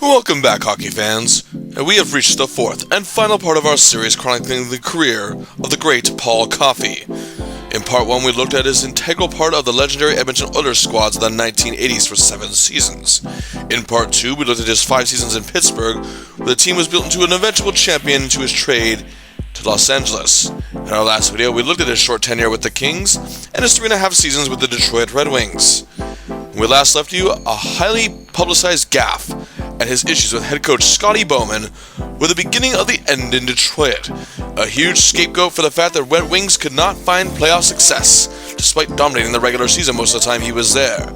Welcome back, hockey fans, and we have reached the fourth and final part of our series chronicling the career of the great Paul Coffey. In part 1, we looked at his integral part of the legendary Edmonton Oilers squads of the 1980s for 7 seasons. In part 2, we looked at his 5 seasons in Pittsburgh, where the team was built into an eventual champion into his trade to Los Angeles. In our last video, we looked at his short tenure with the Kings and his 3.5 seasons with the Detroit Red Wings. When we last left you, a highly publicized gaffe and his issues with head coach Scotty Bowman were the beginning of the end in Detroit. A huge scapegoat for the fact that Red Wings could not find playoff success, despite dominating the regular season most of the time he was there.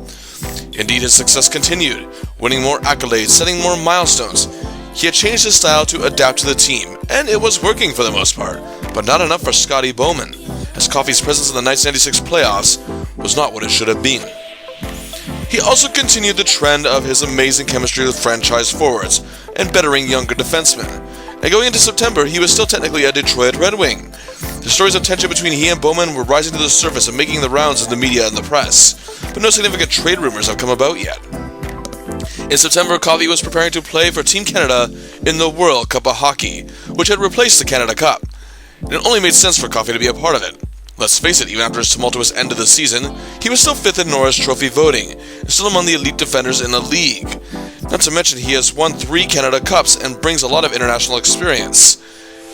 Indeed, his success continued, winning more accolades, setting more milestones. He had changed his style to adapt to the team, and it was working for the most part, but not enough for Scotty Bowman, as Coffey's presence in the 1996 playoffs was not what it should have been. He also continued the trend of his amazing chemistry with franchise forwards and bettering younger defensemen. And going into September, he was still technically a Detroit Red Wing. The stories of tension between he and Bowman were rising to the surface and making the rounds in the media and the press, but no significant trade rumors have come about yet. In September, Coffey was preparing to play for Team Canada in the World Cup of Hockey, which had replaced the Canada Cup. And it only made sense for Coffey to be a part of it. Let's face it, even after his tumultuous end of the season, he was still 5th in Norris Trophy voting, and still among the elite defenders in the league. Not to mention he has won 3 Canada Cups and brings a lot of international experience.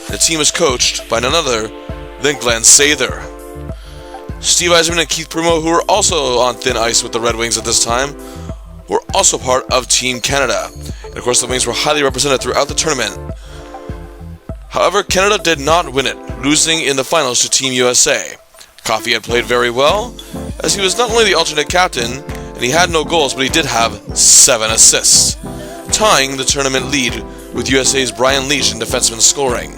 The team is coached by none other than Glenn Sather. Steve Yzerman and Keith Primeau, who were also on thin ice with the Red Wings at this time, were also part of Team Canada. And of course the Wings were highly represented throughout the tournament. However, Canada did not win it, losing in the finals to Team USA. Coffey had played very well, as he was not only the alternate captain, and he had no goals, but he did have 7 assists, tying the tournament lead with USA's Brian Leetch in defenseman scoring.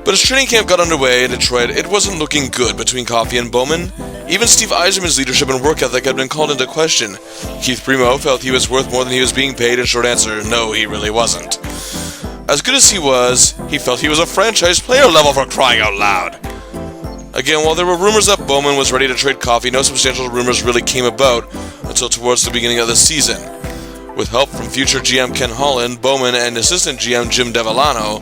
But as training camp got underway in Detroit, it wasn't looking good between Coffey and Bowman. Even Steve Yzerman's leadership and work ethic had been called into question. Keith Primeau felt he was worth more than he was being paid, and short answer, no, he really wasn't. As good as he was, he felt he was a franchise player level, for crying out loud. Again, while there were rumors that Bowman was ready to trade Coffey, no substantial rumors really came about until towards the beginning of the season. With help from future GM Ken Holland, Bowman and assistant GM Jim Devellano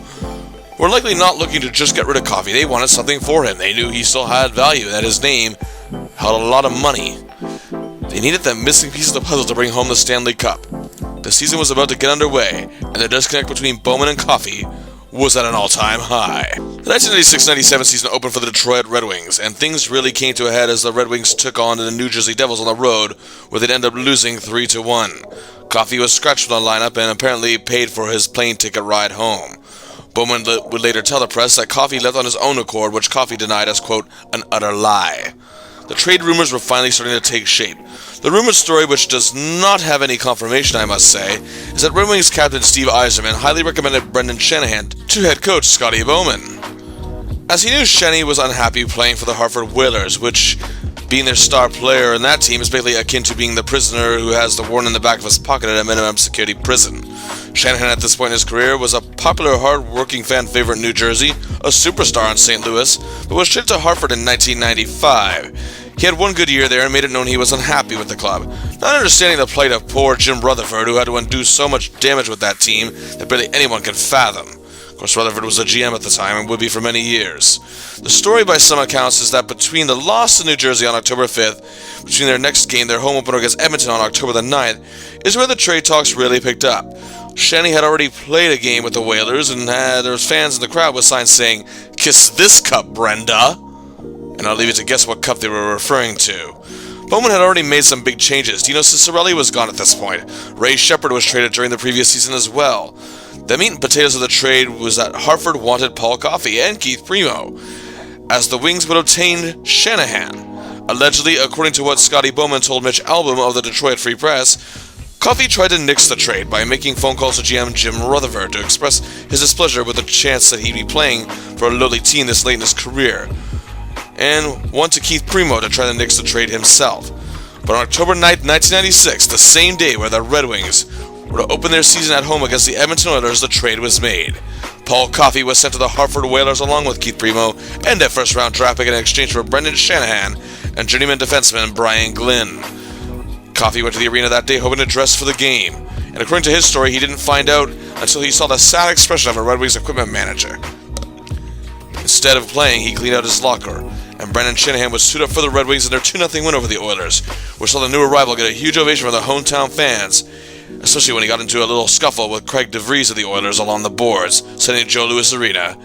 were likely not looking to just get rid of Coffey. They wanted something for him. They knew he still had value, that his name held a lot of money. They needed that missing piece of the puzzle to bring home the Stanley Cup. The season was about to get underway, and the disconnect between Bowman and Coffey was at an all-time high. The 1996-97 season opened for the Detroit Red Wings, and things really came to a head as the Red Wings took on the New Jersey Devils on the road, where they'd end up losing 3-1. Coffey was scratched from the lineup and apparently paid for his plane ticket ride home. Bowman would later tell the press that Coffey left on his own accord, which Coffey denied as, quote, an utter lie. The trade rumors were finally starting to take shape. The rumored story, which does not have any confirmation, I must say, is that Red Wings captain Steve Yzerman highly recommended Brendan Shanahan to head coach Scotty Bowman, as he knew Shanny was unhappy playing for the Hartford Whalers, which, being their star player in that team, is basically akin to being the prisoner who has the warrant in the back of his pocket at a minimum security prison. Shanahan at this point in his career was a popular, hard-working fan favorite in New Jersey, a superstar in St. Louis, but was shipped to Hartford in 1995. He had one good year there and made it known he was unhappy with the club, not understanding the plight of poor Jim Rutherford, who had to undo so much damage with that team that barely anyone could fathom. Of course, Rutherford was a GM at the time and would be for many years. The story by some accounts is that between the loss to New Jersey on October 5th, between their next game, their home opener against Edmonton on October the 9th, is where the trade talks really picked up. Shanny had already played a game with the Whalers, and there was fans in the crowd with signs saying, "Kiss this cup, Brenda." And I'll leave it to guess what cup they were referring to. Bowman had already made some big changes. Dino Ciccarelli was gone at this point. Ray Shepard was traded during the previous season as well. The meat and potatoes of the trade was that Hartford wanted Paul Coffey and Keith Primeau, as the Wings would obtain Shanahan. Allegedly, according to what Scotty Bowman told Mitch Albom of the Detroit Free Press, Coffey tried to nix the trade by making phone calls to GM Jim Rutherford to express his displeasure with the chance that he'd be playing for a lowly team this late in his career, and one to Keith Primeau to try to nix the trade himself. But on October 9th, 1996, the same day where the Red Wings were to open their season at home against the Edmonton Oilers, the trade was made. Paul Coffey was sent to the Hartford Whalers along with Keith Primeau and a first-round draft pick in exchange for Brendan Shanahan and journeyman defenseman Brian Glynn. Coffey went to the arena that day hoping to dress for the game, and and according to his story, he didn't find out until he saw the sad expression of a Red Wings equipment manager. Instead of playing, he cleaned out his locker, and Brendan Shanahan would suit up for the Red Wings in their 2-0 win over the Oilers, which saw the new arrival get a huge ovation from the hometown fans, especially when he got into a little scuffle with Craig DeVries of the Oilers along the boards, sending Joe Louis Arena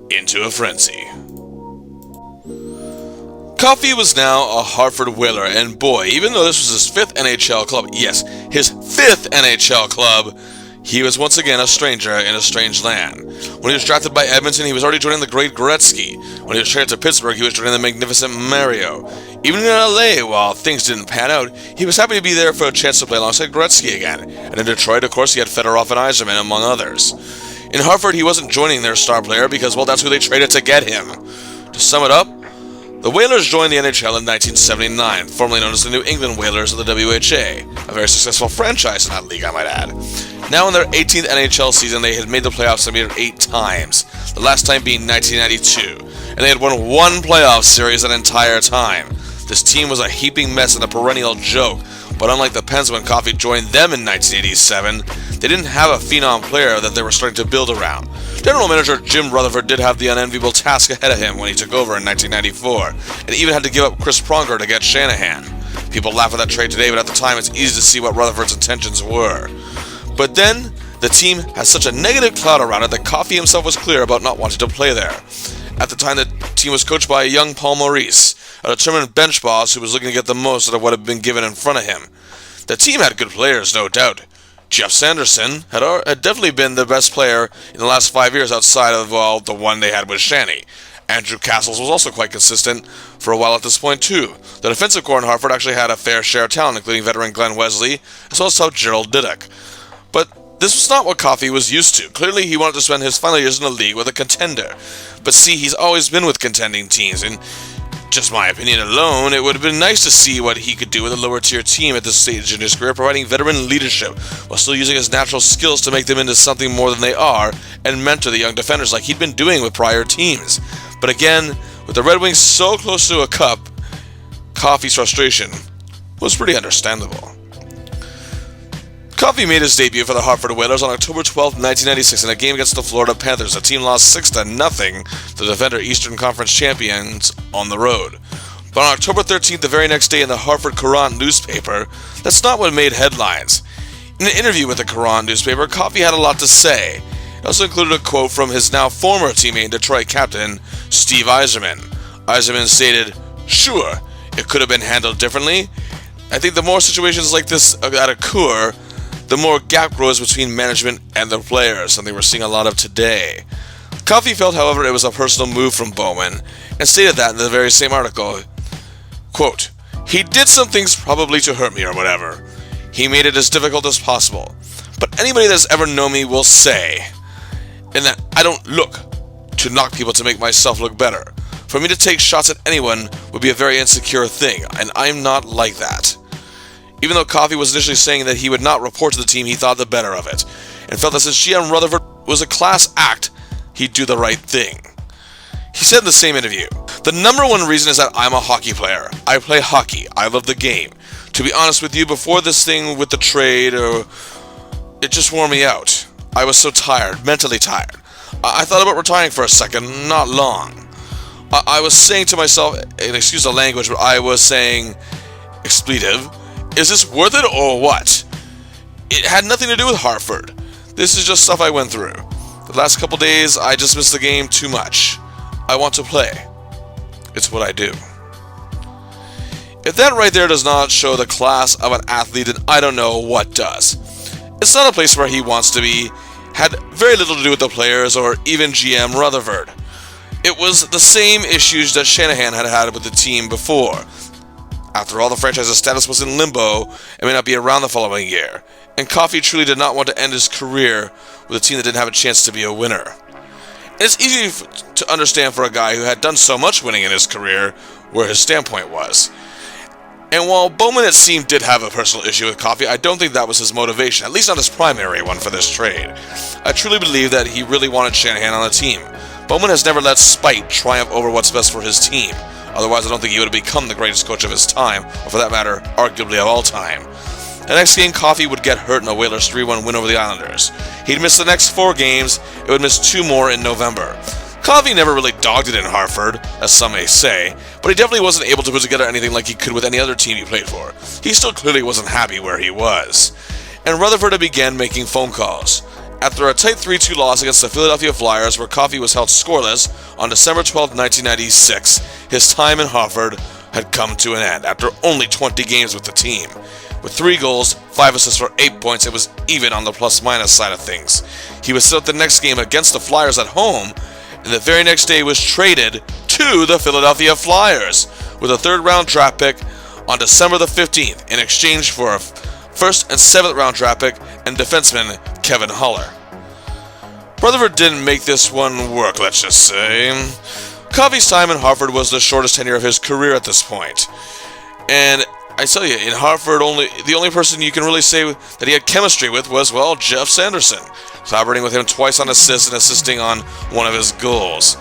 into a frenzy. Coffey was now a Hartford Whaler, and boy, even though this was his 5th NHL club, yes, his 5th NHL club, he was once again a stranger in a strange land. When he was drafted by Edmonton, he was already joining the great Gretzky. When he was traded to Pittsburgh, he was joining the magnificent Mario. Even in LA, while things didn't pan out, he was happy to be there for a chance to play alongside Gretzky again. And in Detroit, of course, he had Fedorov and Yzerman, among others. In Hartford, he wasn't joining their star player because, well, that's who they traded to get him. To sum it up, the Whalers joined the NHL in 1979, formerly known as the New England Whalers of the WHA, a very successful franchise in that league, I might add. Now in their 18th NHL season, they had made the playoffs a mere 8 times, the last time being 1992, and they had won 1 playoff series that entire time. This team was a heaping mess and a perennial joke, but unlike the Pens when Coffey joined them in 1987, they didn't have a phenom player that they were starting to build around. General Manager Jim Rutherford did have the unenviable task ahead of him when he took over in 1994, and even had to give up Chris Pronger to get Shanahan. People laugh at that trade today, but at the time it's easy to see what Rutherford's intentions were. But then, the team had such a negative cloud around it that Coffey himself was clear about not wanting to play there. At the time, the team was coached by a young Paul Maurice, a determined bench boss who was looking to get the most out of what had been given in front of him. The team had good players, no doubt. Jeff Sanderson had definitely been the best player in the last 5 years outside of, well, the one they had with Shanny. Andrew Castles was also quite consistent for a while at this point, too. The defensive core in Hartford actually had a fair share of talent, including veteran Glenn Wesley, as well as South Gerald Diddock. But this was not what Coffey was used to. Clearly, he wanted to spend his final years in the league with a contender. But see, he's always been with contending teams, and just my opinion alone, it would have been nice to see what he could do with a lower-tier team at this stage in his career, providing veteran leadership, while still using his natural skills to make them into something more than they are, and mentor the young defenders like he'd been doing with prior teams. But again, with the Red Wings so close to a cup, Coffey's frustration was pretty understandable. Coffey made his debut for the Hartford Whalers on October 12, 1996 in a game against the Florida Panthers. The team lost 6-0 to defender Eastern Conference champions on the road. But on October 13th, the very next day in the Hartford Courant newspaper, that's not what made headlines. In an interview with the Courant newspaper, Coffey had a lot to say. It also included a quote from his now former teammate and Detroit captain, Steve Yzerman. Yzerman stated, "Sure, it could have been handled differently. I think the more situations like this that occur, the more gap grows between management and the players, something we're seeing a lot of today." Coffey felt, however, it was a personal move from Bowman, and stated that in the very same article. Quote, "He did some things probably to hurt me or whatever. He made it as difficult as possible. But anybody that's ever known me will say, and that I don't look to knock people to make myself look better. For me to take shots at anyone would be a very insecure thing, and I'm not like that." Even though Coffey was initially saying that he would not report to the team, he thought the better of it, and felt that since GM Rutherford was a class act, he'd do the right thing. He said in the same interview, "The number one reason is that I'm a hockey player. I play hockey. I love the game. To be honest with you, before this thing with the trade, it just wore me out. I was so tired, mentally tired. I thought about retiring for a second, not long. I was saying to myself, and excuse the language, but I was saying, expletive, is this worth it or what? It had nothing to do with Hartford. This is just stuff I went through. The last couple days, I just missed the game too much. I want to play. It's what I do." If that right there does not show the class of an athlete, then I don't know what does. It's not a place where he wants to be. Had very little to do with the players or even GM Rutherford. It was the same issues that Shanahan had had with the team before. After all, the franchise's status was in limbo and may not be around the following year, and Coffey truly did not want to end his career with a team that didn't have a chance to be a winner. And it's easy to understand for a guy who had done so much winning in his career where his standpoint was. And while Bowman, it seemed, did have a personal issue with Coffey, I don't think that was his motivation, at least not his primary one for this trade. I truly believe that he really wanted Shanahan on the team. Bowman has never let spite triumph over what's best for his team. Otherwise, I don't think he would have become the greatest coach of his time, or for that matter, arguably of all time. The next game, Coffey would get hurt in a Whalers 3-1 win over the Islanders. He'd miss the next 4 games, and would miss 2 more in November. Coffey never really dogged it in Hartford, as some may say, but he definitely wasn't able to put together anything like he could with any other team he played for. He still clearly wasn't happy where he was. And Rutherford began making phone calls. After a tight 3-2 loss against the Philadelphia Flyers, where Coffey was held scoreless on December 12, 1996, his time in Hartford had come to an end after only 20 games with the team. With 3 goals, 5 assists for 8 points, it was even on the plus-minus side of things. He was set the next game against the Flyers at home, and the very next day was traded to the Philadelphia Flyers with a 3rd-round draft pick on December the 15th in exchange for a 1st and 7th-round draft pick and defenseman Kevin Haller. Rutherford didn't make this one work, let's just say. Coffey's time in Hartford was the shortest tenure of his career at this point. And I tell you, in Hartford, the only person you can really say that he had chemistry with was, well, Jeff Sanderson, collaborating with him twice on assists and assisting on one of his goals.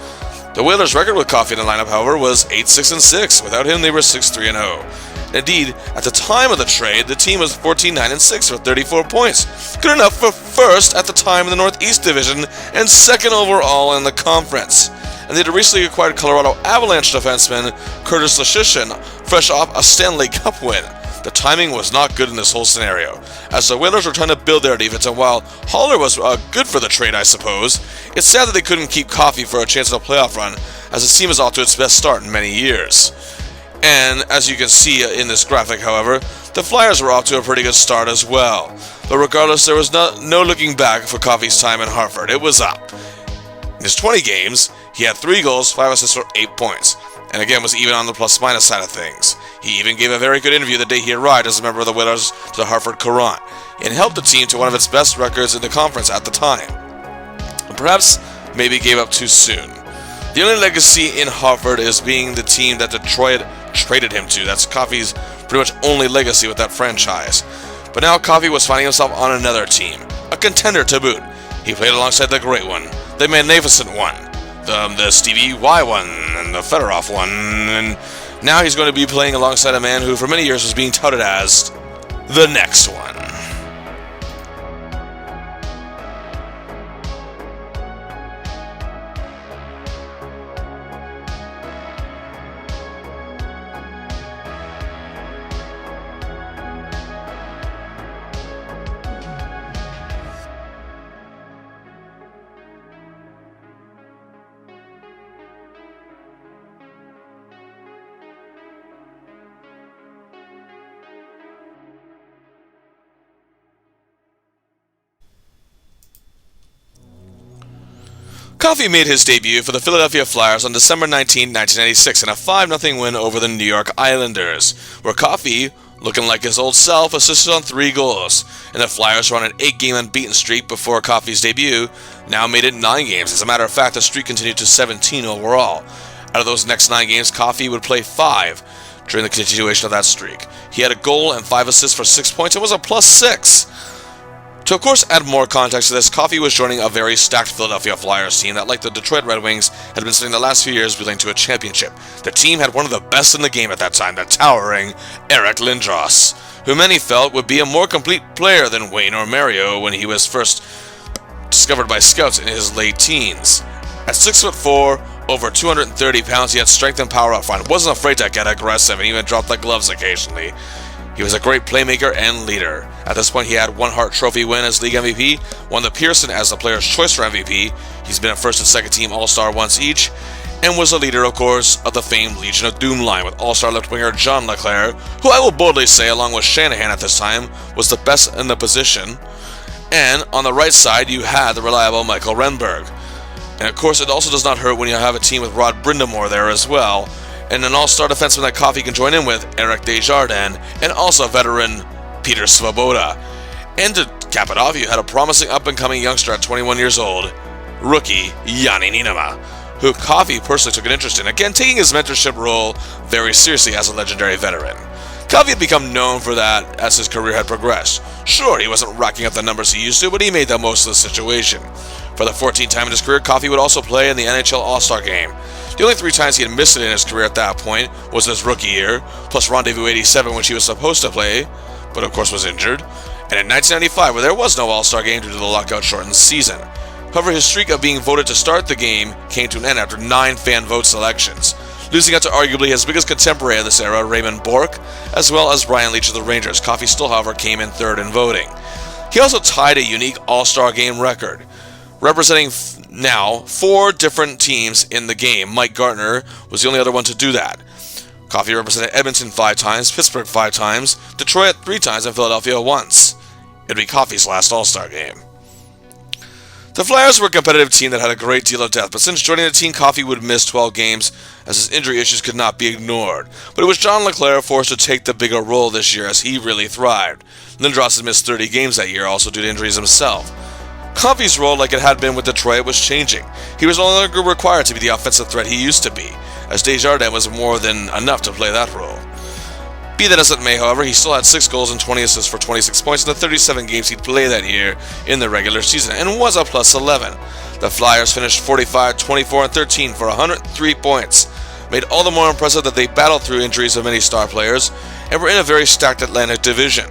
The Whalers' record with Coffey in the lineup, however, was 8-6-6. Without him, they were 6-3-0. Indeed, at the time of the trade, the team was 14-9-6 for 34 points. Good enough for 1st at the time in the Northeast Division and 2nd overall in the conference. And they'd recently acquired Colorado Avalanche defenseman Curtis Lashishin, fresh off a Stanley Cup win. The timing was not good in this whole scenario, as the Whalers were trying to build their defense, and while Haller was good for the trade, I suppose, it's sad that they couldn't keep Coffey for a chance at a playoff run, as the team is off to its best start in many years. And as you can see in this graphic, however, the Flyers were off to a pretty good start as well. But regardless, there was no looking back for Coffey's time in Hartford. It was up. In his 20 games, he had 3 goals, 5 assists for 8 points, and again was even on the plus-minus side of things. He even gave a very good interview the day he arrived as a member of the Whalers to the Hartford Courant, and helped the team to one of its best records in the conference at the time. And perhaps maybe gave up too soon. The only legacy in Hartford is being the team that Detroit traded him to. That's Coffey's pretty much only legacy with that franchise. But now Coffey was finding himself on another team, a contender to boot. He played alongside the great one, the magnificent one, the Stevie Y one, and the Fedorov one, and now he's going to be playing alongside a man who for many years was being touted as the next one. Coffey made his debut for the Philadelphia Flyers on December 19, 1996 in a 5-0 win over the New York Islanders, where Coffey, looking like his old self, assisted on 3 goals, and the Flyers were on an 8-game unbeaten streak before Coffey's debut, now made it 9 games. As a matter of fact, the streak continued to 17 overall. Out of those next 9 games, Coffey would play 5 during the continuation of that streak. He had a goal and 5 assists for 6 points and was a +6. To of course add more context to this, Coffey was joining a very stacked Philadelphia Flyers team that, like the Detroit Red Wings, had been spending the last few years building to a championship. The team had one of the best in the game at that time, the towering Eric Lindros, who many felt would be a more complete player than Wayne or Mario when he was first discovered by scouts in his late teens. At 6'4", over 230 pounds, he had strength and power up front, wasn't afraid to get aggressive, and even dropped the gloves occasionally. He was a great playmaker and leader. At this point, he had 1 Hart Trophy win as League MVP, won the Pearson as the Player's Choice for MVP. He's been a first and second team All-Star once each, and was a leader, of course, of the famed Legion of Doom line with All-Star left winger John LeClaire, who I will boldly say, along with Shanahan at this time, was the best in the position. And on the right side, you had the reliable Michael Renberg. And of course, it also does not hurt when you have a team with Rod Brindamore there as well, and an all-star defenseman that Coffey can join in with, Eric Desjardins, and also veteran Peter Svoboda. And to cap it off, you had a promising up-and-coming youngster at 21 years old, rookie Jani Niinimaa, who Coffey personally took an interest in, again taking his mentorship role very seriously as a legendary veteran. Coffey had become known for that as his career had progressed. Sure, he wasn't racking up the numbers he used to, but he made the most of the situation. For the 14th time in his career, Coffey would also play in the NHL All-Star Game. The only 3 times he had missed it in his career at that point was his rookie year, plus Rendezvous 87 when she was supposed to play, but of course was injured, and in 1995 where there was no All-Star game due to the lockout-shortened season. However, his streak of being voted to start the game came to an end after 9 fan vote selections, losing out to arguably his biggest contemporary of this era, Raymond Bourque, as well as Brian Leetch of the Rangers. Coffey still, however, came in third in voting. He also tied a unique All-Star game record, representing now 4 different teams in the game. Mike Gartner was the only other one to do that. Coffey represented Edmonton 5 times, Pittsburgh 5 times, Detroit 3 times, and Philadelphia once. It'd be Coffey's last All-Star game. The Flyers were a competitive team that had a great deal of depth, but since joining the team, Coffey would miss 12 games as his injury issues could not be ignored. But it was John LeClair forced to take the bigger role this year as he really thrived. Lindros had missed 30 games that year, also due to injuries himself. Coffey's role, like it had been with Detroit, was changing. He was no longer required to be the offensive threat he used to be, as Desjardins was more than enough to play that role. Be that as it may, however, he still had 6 goals and 20 assists for 26 points in the 37 games he'd played that year in the regular season, and was a plus 11. The Flyers finished 45, 24, and 13 for 103 points, made all the more impressive that they battled through injuries of many star players, and were in a very stacked Atlantic division.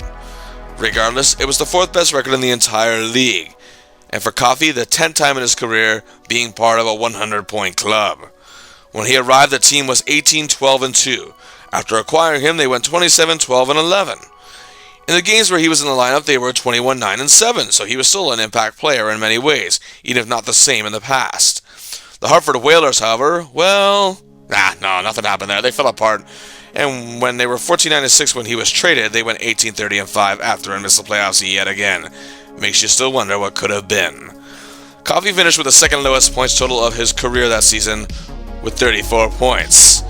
Regardless, it was the 4th best record in the entire league, and for Coffey, the 10th time in his career being part of a 100-point club. When he arrived, the team was 18, 12, and 2. After acquiring him, they went 27, 12, and 11. In the games where he was in the lineup, they were 21, 9, and 7, so he was still an impact player in many ways, even if not the same in the past. The Hartford Whalers, however, nothing happened there. They fell apart, and when they were 14, 9, and 6 when he was traded, they went 18, 30, and 5 after and missed the playoffs yet again. Makes you still wonder what could have been. Coffey finished with the second lowest points total of his career that season, with 34 points.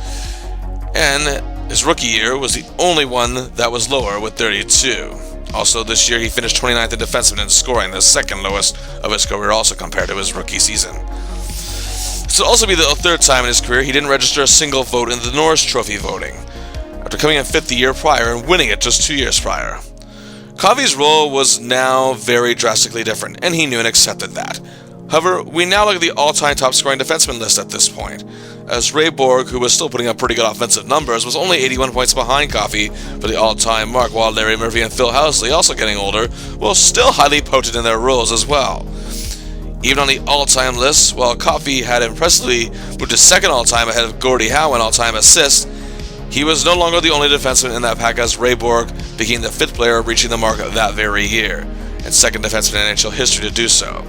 And his rookie year was the only one that was lower with 32. Also this year he finished 29th in defensemen in scoring, the second lowest of his career also compared to his rookie season. This will also be the 3rd time in his career he didn't register a single vote in the Norris Trophy voting, after coming in 5th the year prior and winning it just 2 years prior. Coffey's role was now very drastically different, and he knew and accepted that. However, we now look at the all-time top-scoring defenseman list at this point, as Ray Borg, who was still putting up pretty good offensive numbers, was only 81 points behind Coffey for the all-time mark, while Larry Murphy and Phil Housley, also getting older, were still highly potent in their roles as well. Even on the all-time list, while Coffey had impressively moved to 2nd all-time ahead of Gordie Howe in all-time assists, he was no longer the only defenseman in that pack, as Ray Borg became the 5th player reaching the mark that very year, and 2nd defenseman in NHL history to do so.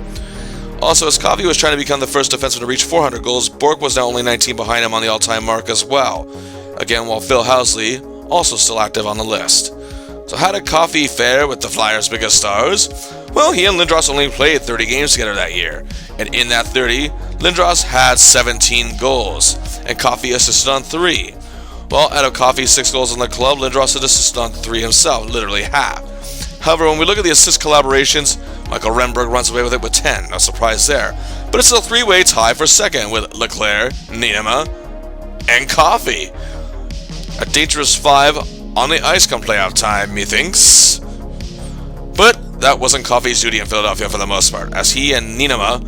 Also, as Coffey was trying to become the first defenseman to reach 400 goals, Bork was now only 19 behind him on the all-time mark as well. Again, while Phil Housley, also still active on the list. So how did Coffey fare with the Flyers' biggest stars? Well, he and Lindros only played 30 games together that year, and in that 30, Lindros had 17 goals, and Coffey assisted on 3. Well, out of Coffey's 6 goals in the club, Lindros had assisted on 3 himself, literally half. However, when we look at the assist collaborations, Michael Renberg runs away with it with 10, no surprise there. But it's a 3-way tie for 2nd with Leclaire, Niema, and Coffey. A dangerous 5 on the ice come playoff time, methinks. But that wasn't Coffey's duty in Philadelphia for the most part, as he and Niema,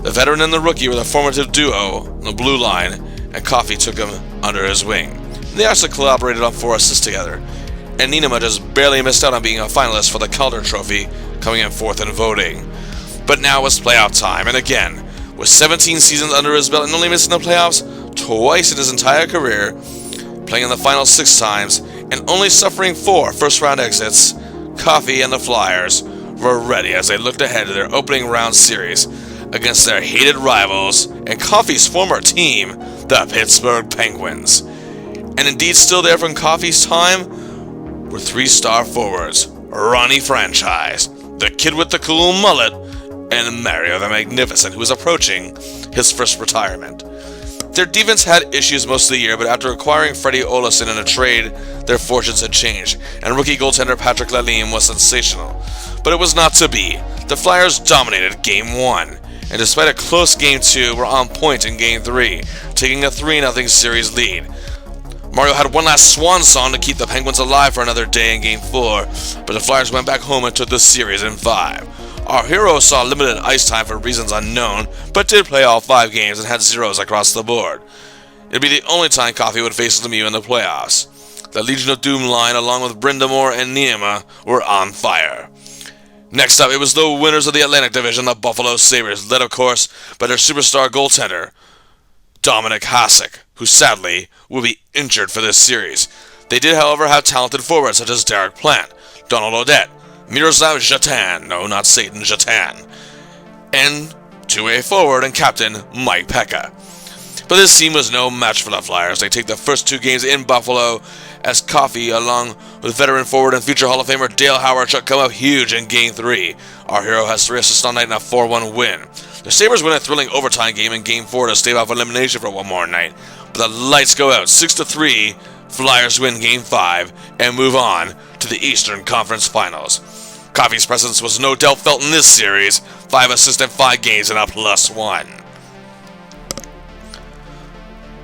the veteran and the rookie, were the formative duo on the blue line, and Coffey took him under his wing. They actually collaborated on 4 assists together, and Niema just barely missed out on being a finalist for the Calder Trophy, coming in 4th in voting. But now it's playoff time, and again, with 17 seasons under his belt and only missing the playoffs twice in his entire career, playing in the final 6 times, and only suffering 4 first-round exits, Coffey and the Flyers were ready as they looked ahead to their opening round series against their hated rivals and Coffey's former team, the Pittsburgh Penguins. And indeed, still there from Coffey's time were 3-star forwards, Ronnie Franchise, the kid with the cool mullet, and Mario the Magnificent, who was approaching his first retirement. Their defense had issues most of the year, but after acquiring Freddie Olofsson in a trade, their fortunes had changed, and rookie goaltender Patrick Lalime was sensational. But it was not to be. The Flyers dominated Game 1, and despite a close Game 2, were on point in Game 3, taking a 3-0 series lead. Mario had one last swan song to keep the Penguins alive for another day in Game 4, but the Flyers went back home and took the series in 5. Our hero saw limited ice time for reasons unknown, but did play all 5 games and had zeros across the board. It'd be the only time Coffey would face Lemieux in the playoffs. The Legion of Doom line, along with Brindamore and Niema, were on fire. Next up, it was the winners of the Atlantic Division, the Buffalo Sabres, led of course by their superstar goaltender, Dominik Hasek, who sadly will be injured for this series. They did, however, have talented forwards such as Derek Plant, Donald Odette, Miroslav Jatan, no, not Satan, Jatan, and two-way forward and captain Mike Pekka. But this team was no match for the Flyers. They take the first two games in Buffalo as Coffey, along with veteran forward and future Hall of Famer Dale Hawerchuk, come up huge in Game 3. Our hero has 3 assists on night in a 4-1 win. The Sabres win a thrilling overtime game in Game 4 to stave off elimination for one more night. But the lights go out 6-3. Flyers win Game 5 and move on to the Eastern Conference Finals. Coffey's presence was no doubt felt in this series. 5 assists in 5 games and a +1.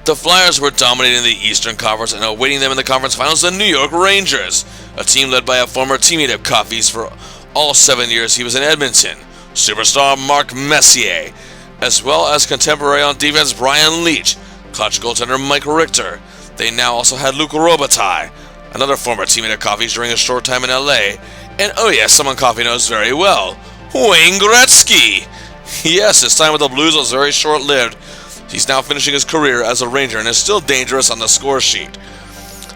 The Flyers were dominating the Eastern Conference, and awaiting them in the conference finals, the New York Rangers, a team led by a former teammate of Coffey's for all 7 years he was in Edmonton, superstar Mark Messier, as well as contemporary on defense Brian Leetch, clutch goaltender Mike Richter. They now also had Luke Robitaille, another former teammate of Coffey's during a short time in LA, and oh yes, someone Coffey knows very well, Wayne Gretzky. Yes, his time with the Blues was very short-lived. He's now finishing his career as a Ranger and is still dangerous on the score sheet.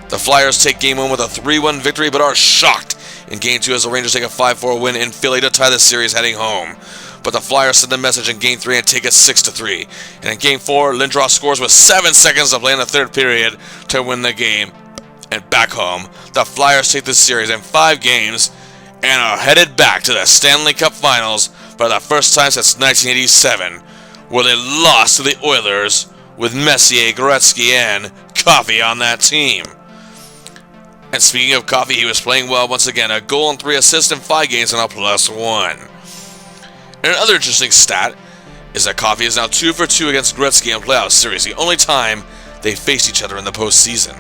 The Flyers take Game 1 with a 3-1 victory, but are shocked in Game 2 as the Rangers take a 5-4 win in Philly to tie the series heading home. But the Flyers send a message in Game 3 and take it 6-3. And in Game 4, Lindros scores with 7 seconds to play in the third period to win the game. And back home, the Flyers take the series in 5 games and are headed back to the Stanley Cup Finals for the first time since 1987. Where they lost to the Oilers with Messier, Gretzky, and Coffey on that team. And speaking of Coffey, he was playing well once again, a goal and 3 assists in 5 games and a +1. And another interesting stat is that Coffey is now 2 for 2 against Gretzky in playoff series, the only time they faced each other in the postseason.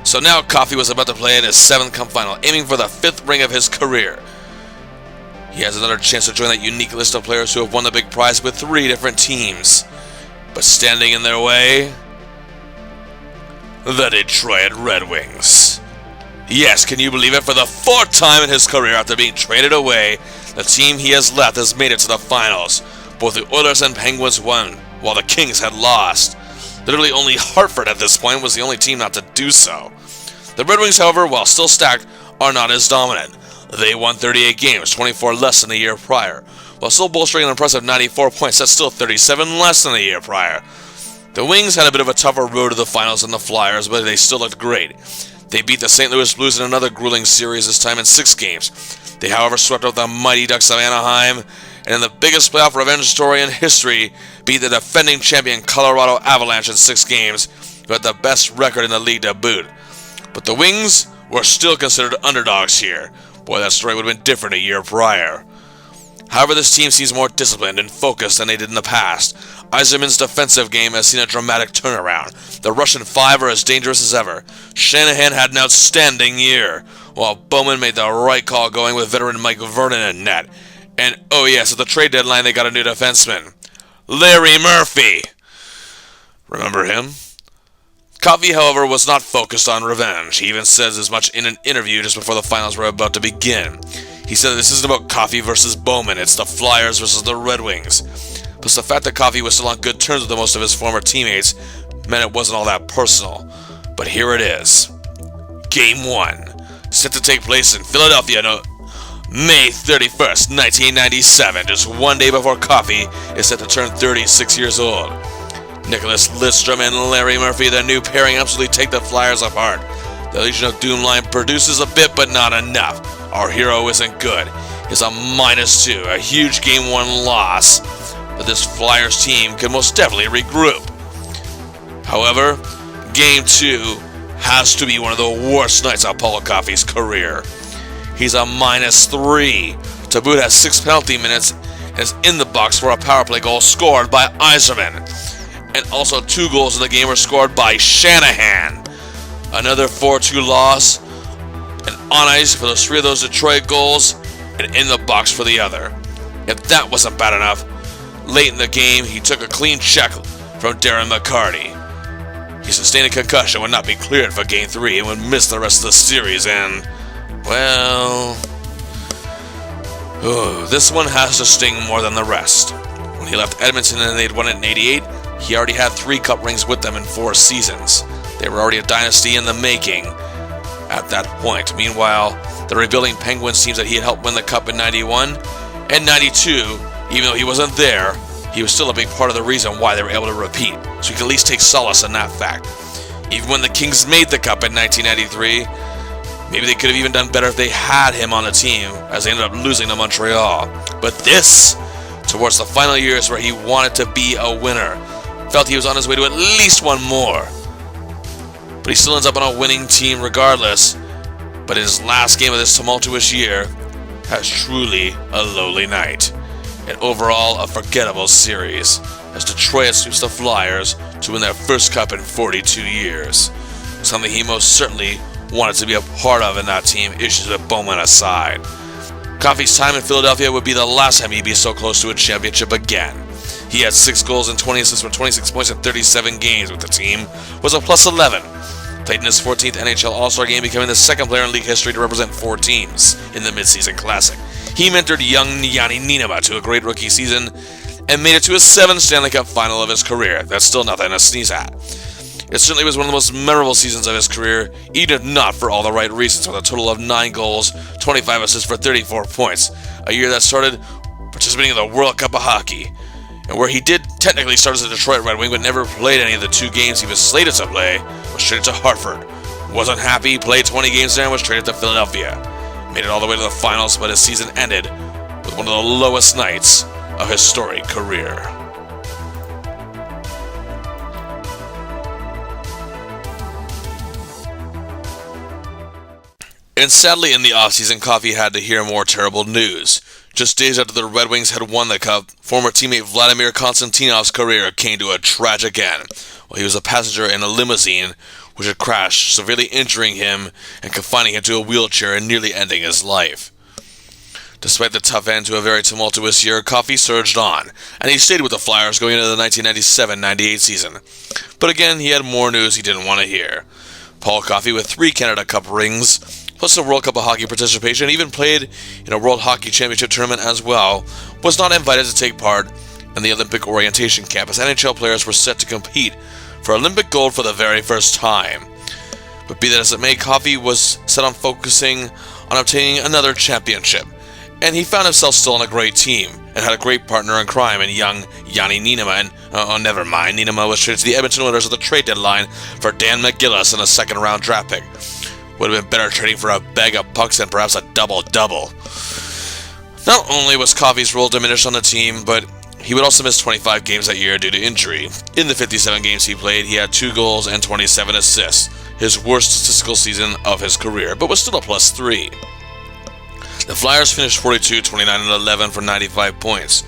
So now Coffey was about to play in his 7th Cup final, aiming for the 5th ring of his career. He has another chance to join that unique list of players who have won the big prize with 3 different teams. But standing in their way, the Detroit Red Wings. Yes, can you believe it? For the 4th time in his career after being traded away, the team he has left has made it to the finals. Both the Oilers and Penguins won, while the Kings had lost. Literally only Hartford at this point was the only team not to do so. The Red Wings, however, while still stacked, are not as dominant. They won 38 games, 24 less than the year prior. While still bolstering an impressive 94 points, that's still 37 less than the year prior. The Wings had a bit of a tougher road to the finals than the Flyers, but they still looked great. They beat the St. Louis Blues in another grueling series, this time in 6 games. They, however, swept out the mighty Ducks of Anaheim, and in the biggest playoff revenge story in history, beat the defending champion Colorado Avalanche in 6 games, who had the best record in the league to boot. But the Wings were still considered underdogs here. Boy, that story would have been different a year prior. However, this team seems more disciplined and focused than they did in the past. Yzerman's defensive game has seen a dramatic turnaround. The Russian 5 are as dangerous as ever. Shanahan had an outstanding year, while Bowman made the right call going with veteran Mike Vernon in net. And oh yes, at the trade deadline they got a new defenseman, Larry Murphy. Remember him? Coffey, however, was not focused on revenge. He even says as much in an interview just before the finals were about to begin. He said this isn't about Coffey versus Bowman, it's the Flyers versus the Red Wings. Plus the fact that Coffey was still on good terms with most of his former teammates meant it wasn't all that personal. But here it is. Game 1, set to take place in Philadelphia on May 31st, 1997, just 1 day before Coffey is set to turn 36 years old. Nicholas Lidstrom and Larry Murphy, the new pairing, absolutely take the Flyers apart. The Legion of Doom line produces a bit, but not enough. Our hero isn't good. He's a -2, a huge Game 1 loss. But this Flyers team can most definitely regroup. However, Game 2 has to be one of the worst nights of Paul Coffey's career. He's a -3. To boot has 6 penalty minutes and is in the box for a power play goal scored by Yzerman. And also 2 goals in the game were scored by Shanahan. Another 4-2 loss, and on ice for those 3 of those Detroit goals, and in the box for the other. If that wasn't bad enough, late in the game he took a clean check from Darren McCarty. He sustained a concussion, would not be cleared for Game 3, and would miss the rest of the series, and, well, this one has to sting more than the rest. When he left Edmonton and they'd won it in 88, he already had 3 cup rings with them in 4 seasons. They were already a dynasty in the making at that point. Meanwhile, the rebuilding Penguins teams that he had helped win the cup in 91 and 92, even though he wasn't there, he was still a big part of the reason why they were able to repeat. So you can at least take solace in that fact. Even when the Kings made the cup in 1993, maybe they could have even done better if they had him on the team, as they ended up losing to Montreal. But this, towards the final years where he wanted to be a winner, felt he was on his way to at least one more. But he still ends up on a winning team regardless. But in his last game of this tumultuous year, has truly a lowly night. And overall, a forgettable series, as Detroit sweeps the Flyers to win their first cup in 42 years. Something he most certainly wanted to be a part of in that team, issues with Bowman aside. Coffey's time in Philadelphia would be the last time he'd be so close to a championship again. He had 6 goals and 20 assists for 26 points in 37 games with the team, was a plus 11. Played in his 14th NHL All-Star game, becoming the second player in league history to represent 4 teams in the midseason classic. He mentored young Jani Niinimaa to a great rookie season and made it to his 7th Stanley Cup final of his career. That's still nothing to sneeze at. It certainly was one of the most memorable seasons of his career, even if not for all the right reasons, with a total of 9 goals, 25 assists for 34 points. A year that started participating in the World Cup of Hockey, and where he did technically start as a Detroit Red Wing, but never played any of the 2 games he was slated to play, was traded to Hartford. Wasn't happy, played 20 games there, and was traded to Philadelphia. Made it all the way to the finals, but his season ended with one of the lowest nights of his storied career. And sadly, in the offseason, Coffey had to hear more terrible news. Just days after the Red Wings had won the Cup, former teammate Vladimir Konstantinov's career came to a tragic end while he was a passenger in a limousine which had crashed, severely injuring him and confining him to a wheelchair and nearly ending his life. Despite the tough end to a very tumultuous year, Coffey surged on, and he stayed with the Flyers going into the 1997-98 season. But again, he had more news he didn't want to hear. Paul Coffey, with 3 Canada Cup rings, plus a World Cup of Hockey participation, even played in a World Hockey Championship tournament as well, was not invited to take part in the Olympic orientation camp, as NHL players were set to compete for Olympic gold for the very first time. But be that as it may, Coffey was set on focusing on obtaining another championship, and he found himself still on a great team, and had a great partner in crime in young Jani Niinimaa, and never mind, Niinimaa was traded to the Edmonton Oilers at the trade deadline for Dan McGillis and a second-round draft pick. Would have been better trading for a bag of pucks than perhaps a double-double. Not only was Coffey's role diminished on the team, but he would also miss 25 games that year due to injury. In the 57 games he played, he had 2 goals and 27 assists, his worst statistical season of his career, but was still a plus 3. The Flyers finished 42, 29, and 11 for 95 points,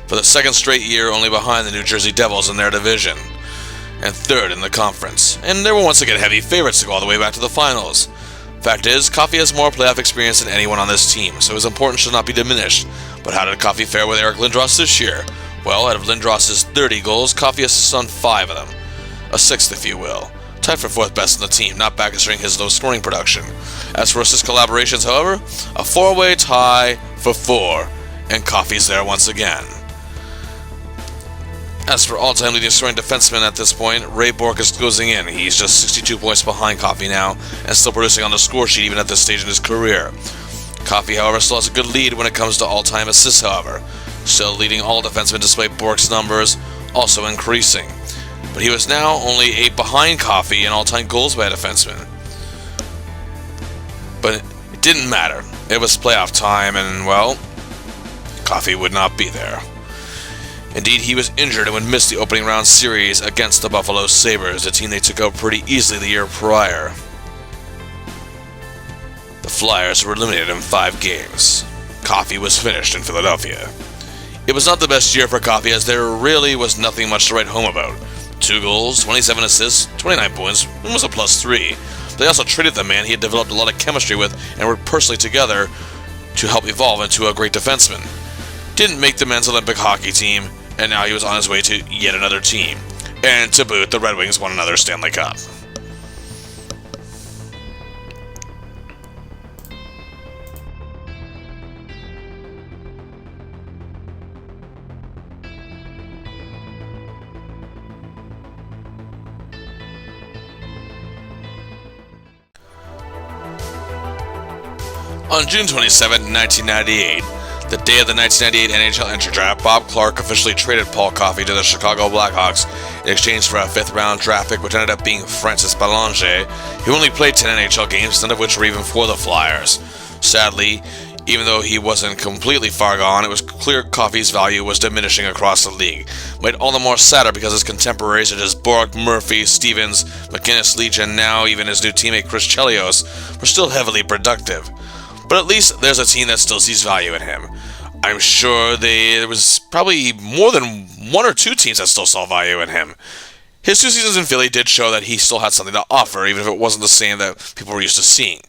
for the second straight year only behind the New Jersey Devils in their division, and 3rd in the conference, and they were once again heavy favorites to go all the way back to the finals. Fact is, Coffey has more playoff experience than anyone on this team, so his importance should not be diminished. But how did Coffey fare with Eric Lindros this year? Well, out of Lindros' 30 goals, Coffey assists on 5 of them. A 6th, if you will. Tied for 4th best in the team, not back considering his low scoring production. As for assist collaborations, however, a 4-way tie for 4, and Coffey's there once again. As for all-time leading scoring defenseman at this point, Ray Bourque is closing in. He's just 62 points behind Coffey now, and still producing on the score sheet even at this stage in his career. Coffey, however, still has a good lead when it comes to all-time assists, however. Still leading all defensemen despite Bourque's numbers also increasing. But he was now only 8 behind Coffey in all-time goals by a defenseman. But it didn't matter. It was playoff time, and, well, Coffey would not be there. Indeed, he was injured and would miss the opening round series against the Buffalo Sabres, a team they took out pretty easily the year prior. The Flyers were eliminated in 5 games. Coffey was finished in Philadelphia. It was not the best year for Coffey, as there really was nothing much to write home about. 2 goals, 27 assists, 29 points, and was a plus 3. They also traded the man he had developed a lot of chemistry with and worked personally together to help evolve into a great defenseman. Didn't make the men's Olympic hockey team, and now he was on his way to yet another team. And to boot, the Red Wings won another Stanley Cup. On June 27, 1998, the day of the 1998 NHL entry draft, Bob Clark officially traded Paul Coffey to the Chicago Blackhawks in exchange for a 5th-round draft pick, which ended up being Francis Belanger. He only played 10 NHL games, none of which were even for the Flyers. Sadly, even though he wasn't completely far gone, it was clear Coffey's value was diminishing across the league. Made all the more sadder because his contemporaries such as Bork, Murphy, Stevens, McInnes, Leach, and now even his new teammate Chris Chelios were still heavily productive. But at least there's a team that still sees value in him. I'm sure there was probably more than 1 or 2 teams that still saw value in him. His 2 seasons in Philly did show that he still had something to offer, even if it wasn't the same that people were used to seeing.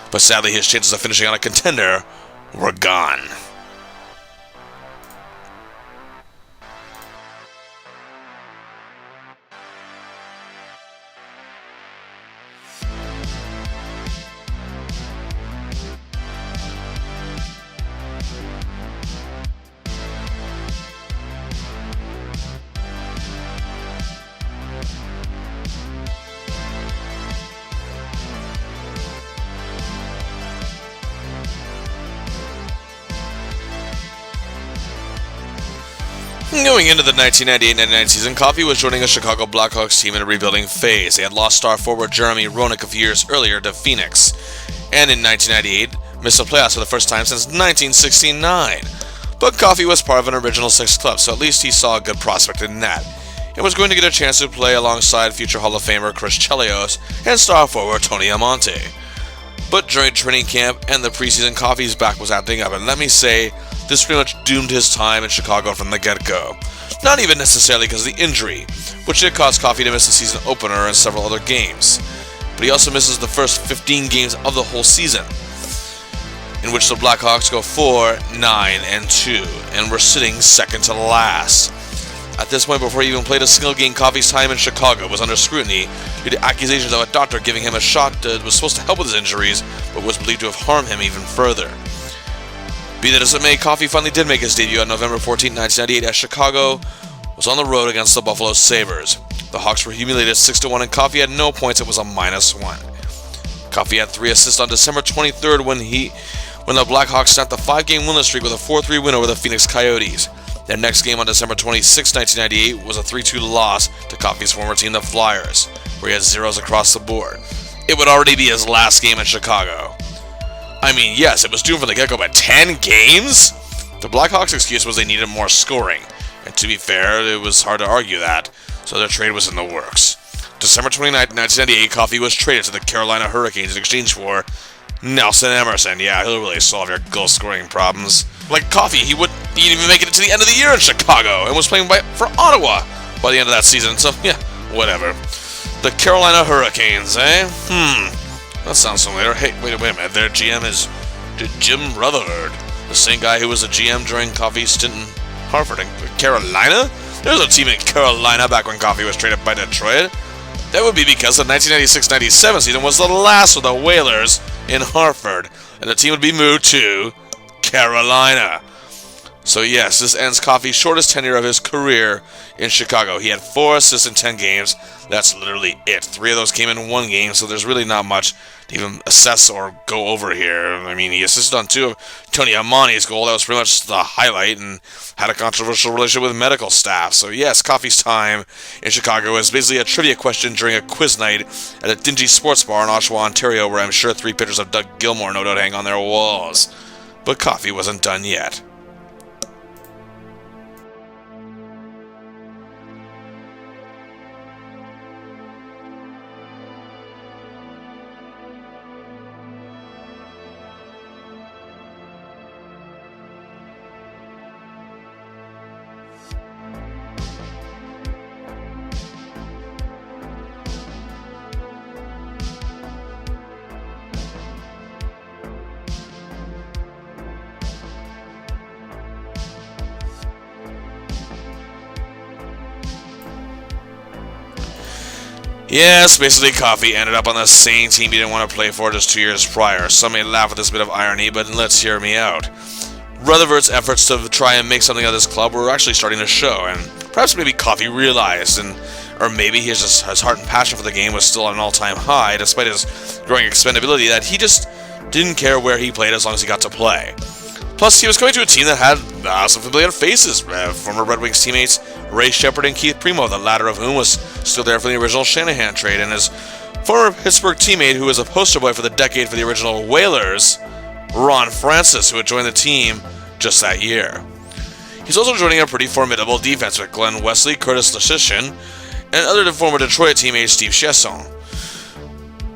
But sadly, his chances of finishing on a contender were gone. Going into the 1998-99 season, Coffey was joining a Chicago Blackhawks team in a rebuilding phase. They had lost star forward Jeremy Roenick a few years earlier to Phoenix, and in 1998 missed the playoffs for the first time since 1969. But Coffey was part of an original 6 club, so at least he saw a good prospect in that, and was going to get a chance to play alongside future Hall of Famer Chris Chelios and star forward Tony Amonte. But during training camp and the preseason, Coffey's back was acting up, and let me say, this pretty much doomed his time in Chicago from the get-go. Not even necessarily because of the injury, which did cause Coffey to miss the season opener and several other games. But he also misses the first 15 games of the whole season, in which the Blackhawks go 4-9-2, and were sitting second to last. At this point, before he even played a single game, Coffey's time in Chicago was under scrutiny due to accusations of a doctor giving him a shot that was supposed to help with his injuries, but was believed to have harmed him even further. Be that as it may, Coffey finally did make his debut on November 14, 1998, as Chicago was on the road against the Buffalo Sabres. The Hawks were humiliated 6-1, and Coffey had no points. It was a -1. Coffey had 3 assists on December 23rd when the Blackhawks snapped the 5-game winless streak with a 4-3 win over the Phoenix Coyotes. Their next game on December 26, 1998, was a 3-2 loss to Coffey's former team, the Flyers, where he had zeros across the board. It would already be his last game in Chicago. I mean, yes, it was doomed from the get-go, but 10 games? The Blackhawks' excuse was they needed more scoring, and to be fair, it was hard to argue that, so their trade was in the works. December 29, 1998, Coffey was traded to the Carolina Hurricanes in exchange for Nelson Emerson. Yeah, he'll really solve your goal-scoring problems. Like Coffey, he didn't even make it to the end of the year in Chicago, and was playing for Ottawa by the end of that season, so yeah, whatever. The Carolina Hurricanes, eh? That sounds familiar. Hey, wait a minute. Their GM is Jim Rutherford, the same guy who was a GM during Coffey's stint in Hartford. In Carolina? There was a team in Carolina back when Coffey was traded by Detroit. That would be because the 1996-97 season was the last of the Whalers in Hartford, and the team would be moved to Carolina. So yes, this ends Coffey's shortest tenure of his career in Chicago. He had 4 assists in 10 games. That's literally it. 3 of those came in 1 game, so there's really not much to even assess or go over here. I mean, he assisted on 2 of Tony Amonte's goal. That was pretty much the highlight, and had a controversial relationship with medical staff. So yes, Coffey's time in Chicago is basically a trivia question during a quiz night at a dingy sports bar in Oshawa, Ontario, where I'm sure 3 pictures of Doug Gilmour no doubt hang on their walls. But Coffey wasn't done yet. Yes, basically Coffey ended up on the same team he didn't want to play for just 2 years prior. Some may laugh at this bit of irony, but let's hear me out. Rutherford's efforts to try and make something of this club were actually starting to show, and perhaps maybe Coffey realized, or maybe his heart and passion for the game was still at an all-time high, despite his growing expendability, that he just didn't care where he played as long as he got to play. Plus, he was coming to a team that had some familiar faces, former Red Wings teammates Ray Shepherd and Keith Primo, the latter of whom was still there for the original Shanahan trade, and his former Pittsburgh teammate who was a poster boy for the decade for the original Whalers, Ron Francis, who had joined the team just that year. He's also joining a pretty formidable defense with Glenn Wesley, Curtis Lashishin, and other former Detroit teammate Steve Chesson.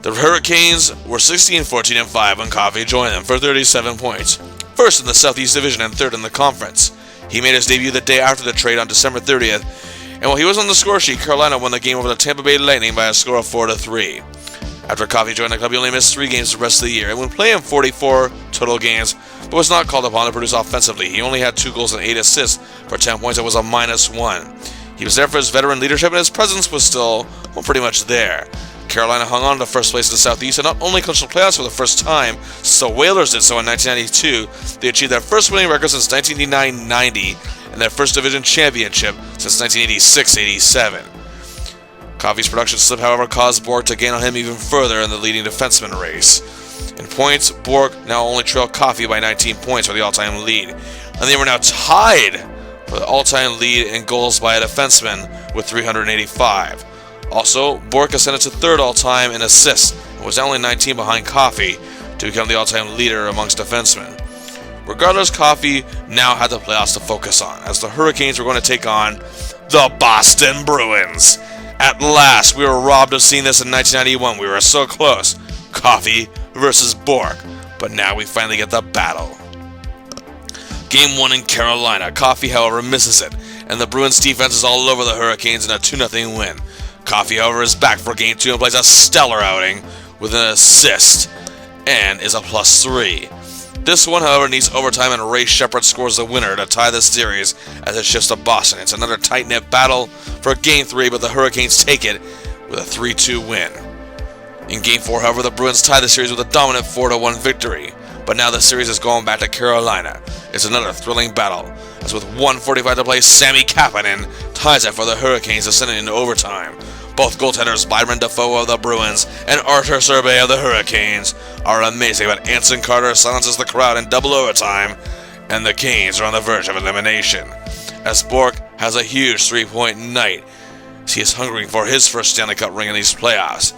The Hurricanes were 16-14-5 when Coffey joined them for 37 points, first in the Southeast Division and third in the conference. He made his debut the day after the trade on December 30th, and while he was on the score sheet, Carolina won the game over the Tampa Bay Lightning by a score of 4-3. After Coffey joined the club, he only missed 3 games the rest of the year, and would play in 44 total games, but was not called upon to produce offensively. He only had 2 goals and 8 assists for 10 points and was a -1. He was there for his veteran leadership, and his presence was still, pretty much there. Carolina hung on to first place in the Southeast and not only clinched the playoffs for the first time since the Whalers did so in 1992, they achieved their first winning record since 1989-90 and their first division championship since 1986-87. Coffey's production slip, however, caused Bork to gain on him even further in the leading defenseman race. In points, Bork now only trailed Coffey by 19 points for the all-time lead, and they were now tied for the all-time lead in goals by a defenseman with 385. Also, Bork ascended to third all-time in assists and was only 19 behind Coffey to become the all-time leader amongst defensemen. Regardless, Coffey now had the playoffs to focus on, as the Hurricanes were going to take on the Boston Bruins. At last, we were robbed of seeing this in 1991. We were so close. Coffey versus Bork. But now we finally get the battle. Game 1 in Carolina. Coffey, however, misses it, and the Bruins defense is all over the Hurricanes in a 2-0 win. Coffey, however, is back for Game 2 and plays a stellar outing with an assist and is a +3. This one, however, needs overtime, and Ray Shepherd scores the winner to tie the series as it shifts to Boston. It's another tight-knit battle for Game 3, but the Hurricanes take it with a 3-2 win. In Game 4, however, the Bruins tie the series with a dominant 4-1 victory. But now the series is going back to Carolina. It's another thrilling battle, as with 1:45 to play, Sammy Kapanen ties it for the Hurricanes, ascending into overtime. Both goaltenders, Byron Dafoe of the Bruins and Arthur Serbe of the Hurricanes, are amazing, but Anson Carter silences the crowd in double overtime, and the Canes are on the verge of elimination, as Bork has a huge 3-point night, as he is hungering for his first Stanley Cup ring in these playoffs.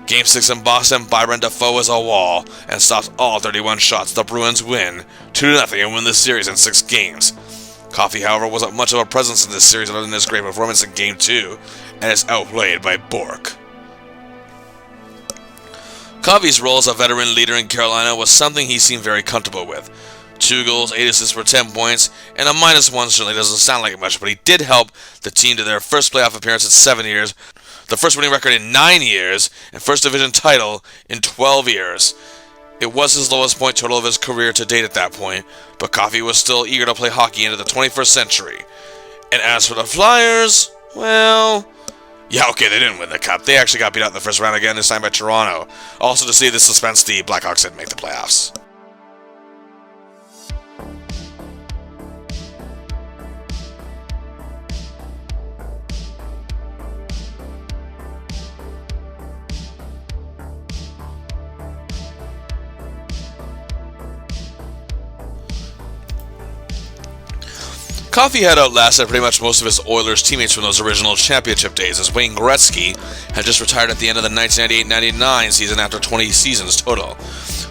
Game 6 in Boston, Byron Dafoe is a wall and stops all 31 shots. The Bruins win 2-0 and win the series in 6 games. Coffey, however, wasn't much of a presence in this series other than his great performance in Game 2, and is outplayed by Bork. Coffey's role as a veteran leader in Carolina was something he seemed very comfortable with. 2 goals, 8 assists for 10 points, and a -1 certainly doesn't sound like much, but he did help the team to their first playoff appearance in 7 years, the first winning record in 9 years, and first division title in 12 years. It was his lowest point total of his career to date at that point, but Coffey was still eager to play hockey into the 21st century. And as for the Flyers, well, yeah, okay, they didn't win the Cup. They actually got beat out in the first round again, this time by Toronto. Also, to save the suspense, the Blackhawks didn't make the playoffs. Coffey had outlasted pretty much most of his Oilers teammates from those original championship days, as Wayne Gretzky had just retired at the end of the 1998-99 season after 20 seasons total,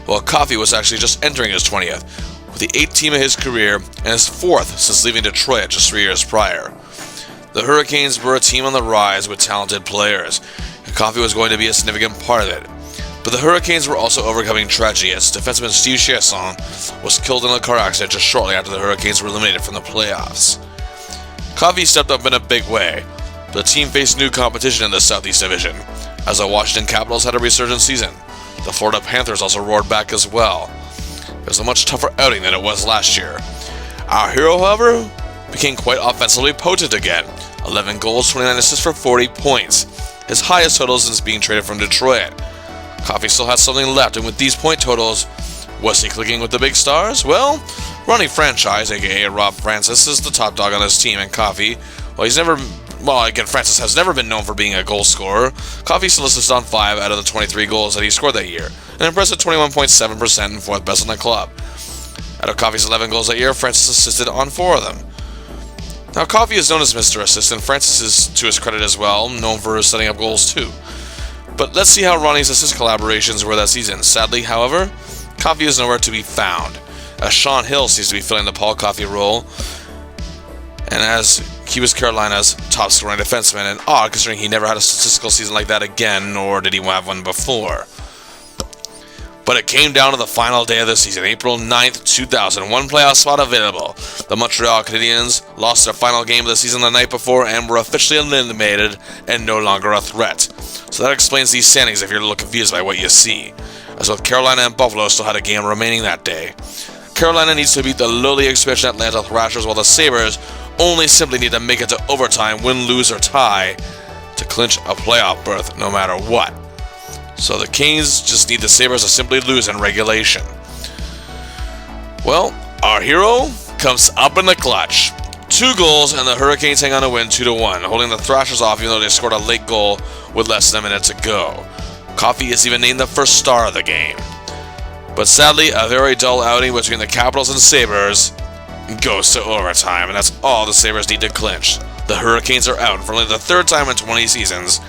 while Coffey was actually just entering his 20th, with the 8th team of his career and his 4th since leaving Detroit just 3 years prior. The Hurricanes were a team on the rise with talented players, and Coffey was going to be a significant part of it. But the Hurricanes were also overcoming tragedy, as defenseman Steve Chesson was killed in a car accident just shortly after the Hurricanes were eliminated from the playoffs. Coffey stepped up in a big way, but the team faced new competition in the Southeast Division, as the Washington Capitals had a resurgent season. The Florida Panthers also roared back as well. It was a much tougher outing than it was last year. Our hero, however, became quite offensively potent again. 11 goals, 29 assists for 40 points. his highest total since being traded from Detroit. Coffey still had something left, and with these point totals, was he clicking with the big stars? Well, Ronnie Franchise, aka Rob Francis, is the top dog on his team, and Coffey, Francis has never been known for being a goal scorer. Coffey still assists on 5 out of the 23 goals that he scored that year, an impressive 21.7% and 4th best in the club. Out of Coffey's 11 goals that year, Francis assisted on 4 of them. Now, Coffey is known as Mr. Assist, and Francis is, to his credit as well, known for setting up goals too. But let's see how Ronnie's assist collaborations were that season. Sadly, however, Coffey is nowhere to be found, as Sean Hill seems to be filling the Paul Coffey role, and as he was Carolina's top scoring defenseman, and odd considering he never had a statistical season like that again, nor did he have one before. But it came down to the final day of the season, April 9th, 2000. One playoff spot available. The Montreal Canadiens lost their final game of the season the night before and were officially eliminated and no longer a threat. So that explains these standings if you're a little confused by what you see. As both Carolina and Buffalo still had a game remaining that day. Carolina needs to beat the lowly expansion Atlanta Thrashers, while the Sabres only simply need to make it to overtime, win, lose, or tie to clinch a playoff berth no matter what. So the Kings just need the Sabres to simply lose in regulation. Well, our hero comes up in the clutch. 2 goals and the Hurricanes hang on to win 2-1, holding the Thrashers off even though they scored a late goal with less than a minute to go. Coffey is even named the first star of the game. But sadly, a very dull outing between the Capitals and Sabres goes to overtime, and that's all the Sabres need to clinch. The Hurricanes are out for only the 3rd time in 20 seasons.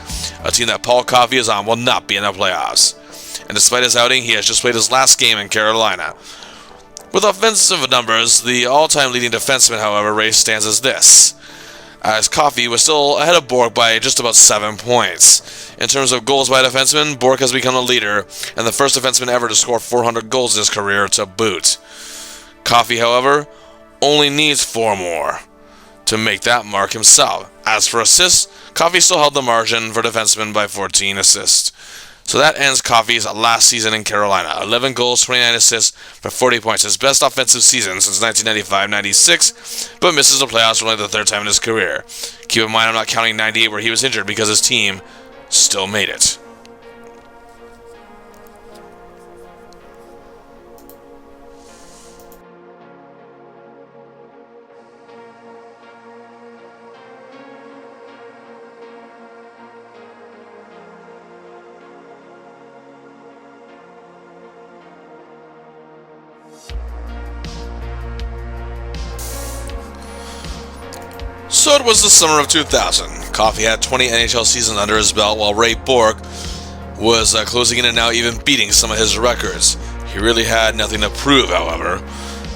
A team that Paul Coffey is on will not be in the playoffs. And despite his outing, he has just played his last game in Carolina. With offensive numbers, the all-time leading defenseman, however, race stands as this, as Coffey was still ahead of Bork by just about 7 points. In terms of goals by a defenseman, Bork has become a leader, and the first defenseman ever to score 400 goals in his career to boot. Coffey, however, only needs 4 more to make that mark himself. As for assists, Coffey still held the margin for defensemen by 14 assists. So that ends Coffey's last season in Carolina. 11 goals, 29 assists for 40 points. His best offensive season since 1995-96, but misses the playoffs for only the 3rd time in his career. Keep in mind I'm not counting 98 where he was injured because his team still made it. So it was the summer of 2000. Coffey had 20 NHL seasons under his belt, while Ray Bourque was closing in and now even beating some of his records. He really had nothing to prove, however.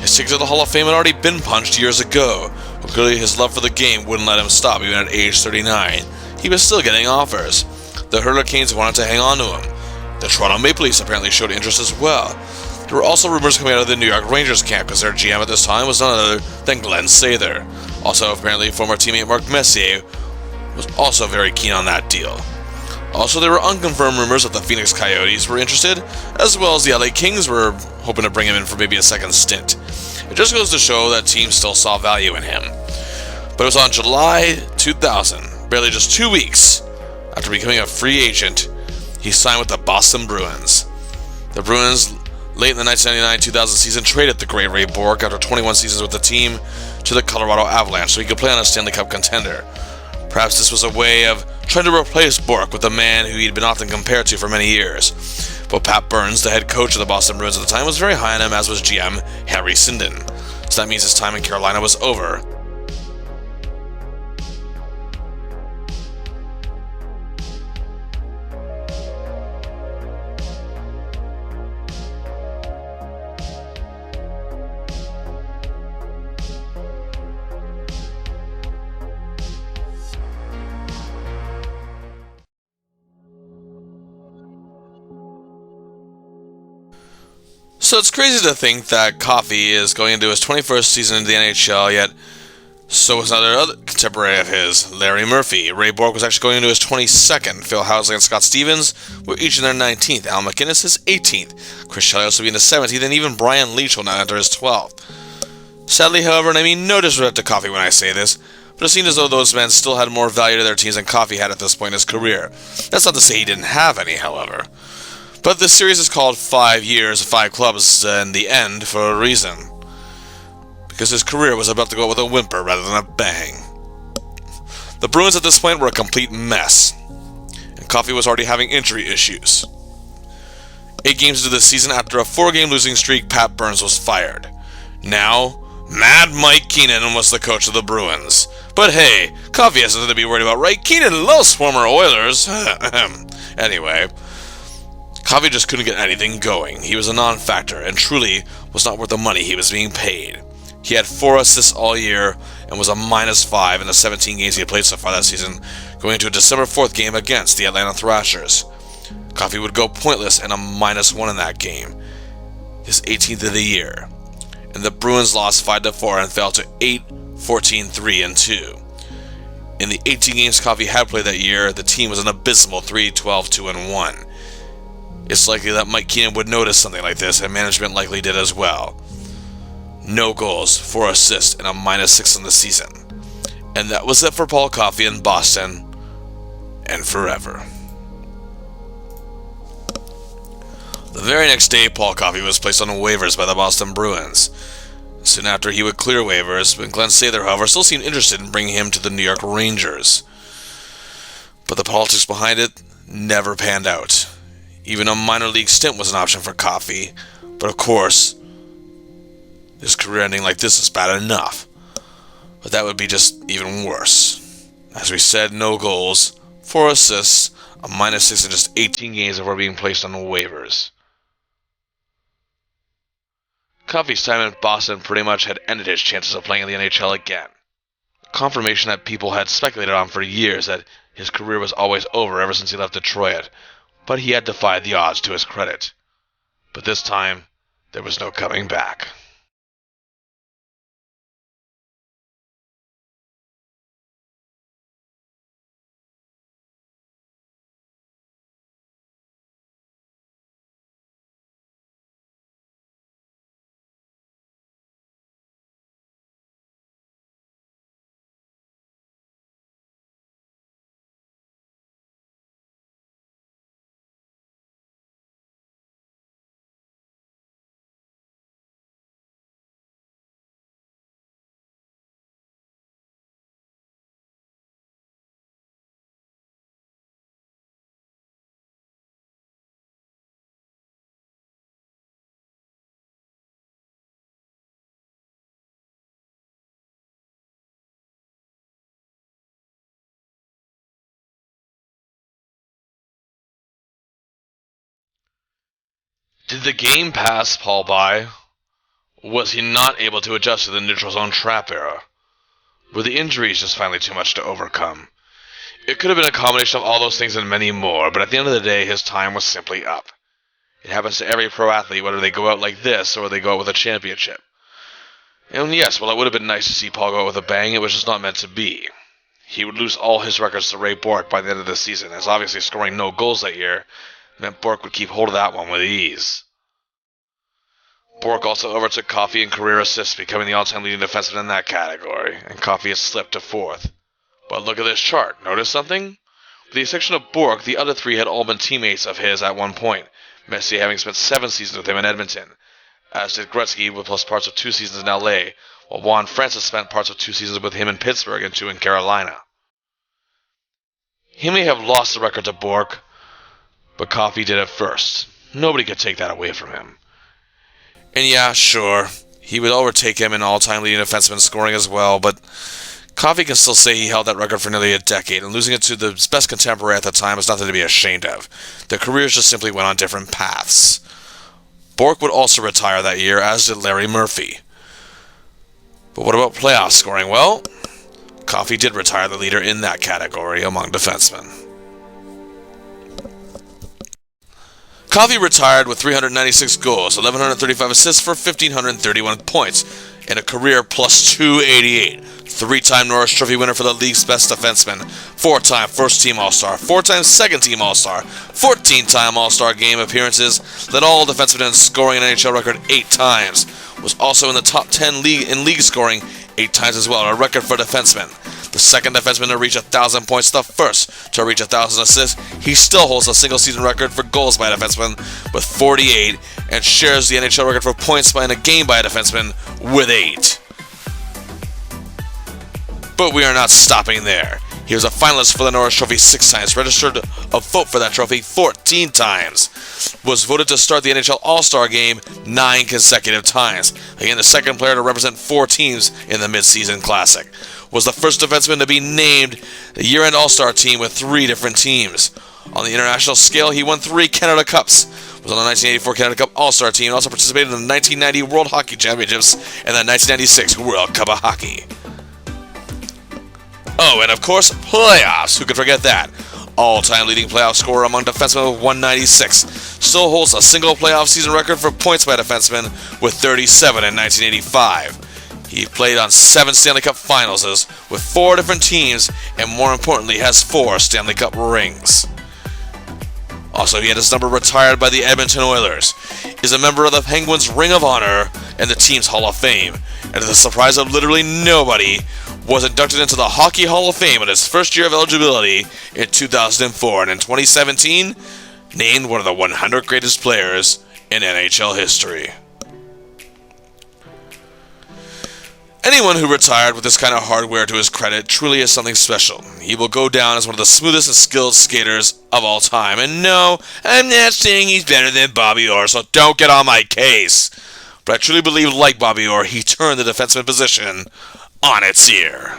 His ticket to the Hall of Fame had already been punched years ago, but clearly his love for the game wouldn't let him stop even at age 39. He was still getting offers. The Hurricanes wanted to hang on to him. The Toronto Maple Leafs apparently showed interest as well. There were also rumors coming out of the New York Rangers camp because their GM at this time was none other than Glenn Sather. Also, apparently, former teammate Mark Messier was also very keen on that deal. Also, there were unconfirmed rumors that the Phoenix Coyotes were interested, as well as the LA Kings were hoping to bring him in for maybe a second stint. It just goes to show that teams still saw value in him. But it was on July 2000, barely just 2 weeks after becoming a free agent, he signed with the Boston Bruins. The Bruins, late in the 1999-2000 season, traded the great Ray Bourque after 21 seasons with the team to the Colorado Avalanche so he could play on a Stanley Cup contender. Perhaps this was a way of trying to replace Bourque with a man who he'd been often compared to for many years. But Pat Burns, the head coach of the Boston Bruins at the time, was very high on him, as was GM Harry Sinden. So that means his time in Carolina was over. So it's crazy to think that Coffey is going into his 21st season in the NHL, yet so is another contemporary of his, Larry Murphy. Ray Bourque was actually going into his 22nd. Phil Housley and Scott Stevens were each in their 19th. Al McInnes his 18th. Chris Chelios will be in his 17th, and even Brian Leach will now enter his 12th. Sadly, however, and I mean no disrespect to Coffey when I say this, but it seemed as though those men still had more value to their teams than Coffey had at this point in his career. That's not to say he didn't have any, however. But this series is called 5 years, 5 clubs, and the end for a reason. Because his career was about to go with a whimper rather than a bang. The Bruins at this point were a complete mess, and Coffey was already having injury issues. 8 games into the season, after a 4-game losing streak, Pat Burns was fired. Now, Mad Mike Keenan was the coach of the Bruins. But hey, Coffey has nothing to be worried about, right? Keenan loves former Oilers. Anyway, Coffey just couldn't get anything going. He was a non-factor, and truly was not worth the money he was being paid. He had 4 assists all year, and was a -5 in the 17 games he had played so far that season, going into a December 4th game against the Atlanta Thrashers. Coffey would go pointless and a -1 in that game, his 18th of the year, and the Bruins lost 5-4 and fell to 8-14-3-2. In the 18 games Coffey had played that year, the team was an abysmal 3-12-2-1. It's likely that Mike Keenan would notice something like this, and management likely did as well. No goals, 4 assists, and a -6 in the season. And that was it for Paul Coffey in Boston, and forever. The very next day, Paul Coffey was placed on waivers by the Boston Bruins. Soon after, he would clear waivers, but Glenn Sather, however, still seemed interested in bringing him to the New York Rangers. But the politics behind it never panned out. Even a minor league stint was an option for Coffey, but of course, his career ending like this is bad enough. But that would be just even worse. As we said, no goals, 4 assists, a -6 in just 18 games before being placed on waivers. Coffey's time in Boston pretty much had ended his chances of playing in the NHL again. Confirmation that people had speculated on for years that his career was always over ever since he left Detroit, but he had defied the odds to his credit. But this time, there was no coming back. Did the game pass Paul by? Was he not able to adjust to the neutral zone trap era? Were the injuries just finally too much to overcome? It could have been a combination of all those things and many more, but at the end of the day, his time was simply up. It happens to every pro athlete, whether they go out like this or they go out with a championship. And yes, while it would have been nice to see Paul go out with a bang, it was just not meant to be. He would lose all his records to Ray Bourque by the end of the season, as obviously scoring no goals that year meant Bourque would keep hold of that one with ease. Bourque also overtook Coffey in career assists, becoming the all-time leading defenseman in that category, and Coffey has slipped to 4th. But look at this chart. Notice something? With the exception of Bourque, the other 3 had all been teammates of his at one point, Messi having spent 7 seasons with him in Edmonton, as did Gretzky with plus parts of 2 seasons in LA, while Juan Francis spent parts of 2 seasons with him in Pittsburgh and 2 in Carolina. He may have lost the record to Bourque, but Coffey did it first. Nobody could take that away from him. And yeah, sure, he would overtake him in all-time leading defenseman scoring as well, but Coffey can still say he held that record for nearly a decade, and losing it to the best contemporary at the time is nothing to be ashamed of. Their careers just simply went on different paths. Bourque would also retire that year, as did Larry Murphy. But what about playoff scoring? Well, Coffey did retire the leader in that category among defensemen. Coffey retired with 396 goals, 1,135 assists for 1,531 points, and a career plus 288. 3-time Norris Trophy winner for the league's best defenseman, 4-time first-team All-Star, 4-time second-team All-Star, 14-time All-Star game appearances, led all defensemen in scoring an NHL record 8 times, was also in the top 10 in league scoring 8 times as well, a record for defensemen. the second defenseman to reach 1,000 points, the first to reach 1,000 assists. He still holds a single-season record for goals by a defenseman with 48 and shares the NHL record for points by in a game by a defenseman with 8. But we are not stopping there. He was a finalist for the Norris Trophy 6 times, registered a vote for that trophy 14 times, was voted to start the NHL All-Star Game 9 consecutive times, again the second player to represent 4 teams in the Mid-Season Classic, was the first defenseman to be named the year-end All-Star team with 3 different teams. On the international scale, he won 3 Canada Cups, was on the 1984 Canada Cup All-Star team, and also participated in the 1990 World Hockey Championships and the 1996 World Cup of Hockey. Oh, and of course, playoffs. Who could forget that? All-time leading playoff scorer among defensemen with 196. Still holds a single playoff season record for points by a defenseman with 37 in 1985. He played on 7 Stanley Cup Finals with 4 different teams, and more importantly, has 4 Stanley Cup rings. Also, he had his number retired by the Edmonton Oilers. Is a member of the Penguins' Ring of Honor and the team's Hall of Fame. And to the surprise of literally nobody, was inducted into the Hockey Hall of Fame in his first year of eligibility in 2004, and in 2017, named one of the 100 greatest players in NHL history. Anyone who retired with this kind of hardware to his credit truly is something special. He will go down as one of the smoothest and skilled skaters of all time. And no, I'm not saying he's better than Bobby Orr, so don't get on my case. But I truly believe, like Bobby Orr, he turned the defenseman position on its ear.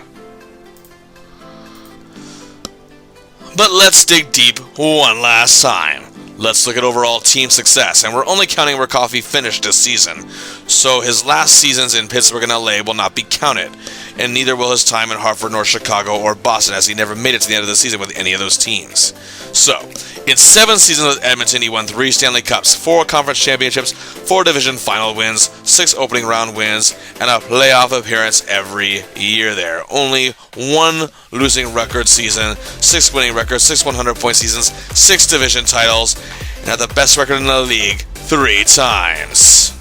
But let's dig deep one last time. Let's look at overall team success, and we're only counting where Coffey finished this season, so his last seasons in Pittsburgh and LA will not be counted, and neither will his time in Hartford nor Chicago or Boston, as he never made it to the end of the season with any of those teams. So, in 7 seasons with Edmonton, he won 3 Stanley Cups, 4 conference championships, 4 division final wins, 6 opening round wins, and a playoff appearance every year there. Only 1 losing record season, 6 winning records, 6 100-point seasons, 6 division titles, and had the best record in the league 3 times.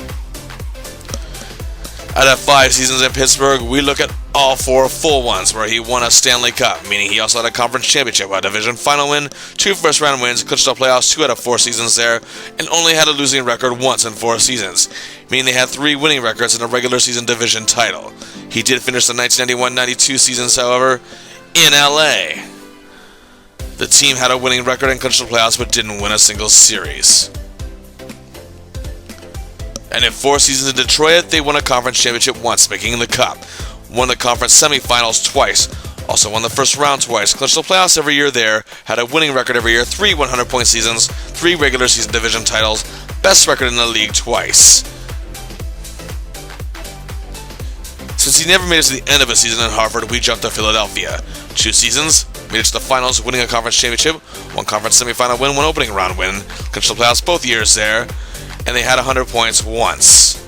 Out of 5 seasons in Pittsburgh, we look at all 4 full ones where he won a Stanley Cup, meaning he also had a conference championship, a division final win, 2 first-round wins, clinched the playoffs 2 out of 4 seasons there, and only had a losing record once in 4 seasons, meaning they had 3 winning records and a regular season division title. He did finish the 1991-92 seasons, however, in LA. The team had a winning record and clinched the playoffs, but didn't win a single series. And in 4 seasons in Detroit, they won a conference championship once, making the Cup. Won the conference semifinals twice. Also won the first round twice. Clinched the playoffs every year there. Had a winning record every year. 3 100-point seasons. 3 regular season division titles. Best record in the league twice. Since he never made it to the end of a season in Hartford, we jumped to Philadelphia. 2 seasons. Made it to the finals, winning a conference championship. 1 conference semifinal win. 1 opening round win. Clinched the playoffs both years there. And they had 100 points once.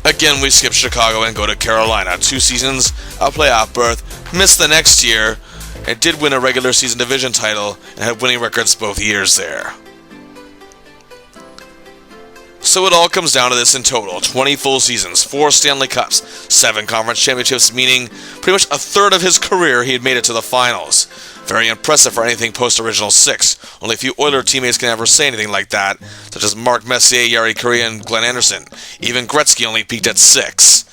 Again, we skip Chicago and go to Carolina. 2 seasons, a playoff berth, missed the next year, and did win a regular season division title, and had winning records both years there. So it all comes down to this in total. 20 full seasons, 4 Stanley Cups, 7 conference championships, meaning pretty much a third of his career he had made it to the finals. Very impressive for anything post-Original 6. Only a few Oiler teammates can ever say anything like that, such as Mark Messier, Jari Kurri, and Glenn Anderson. Even Gretzky only peaked at 6.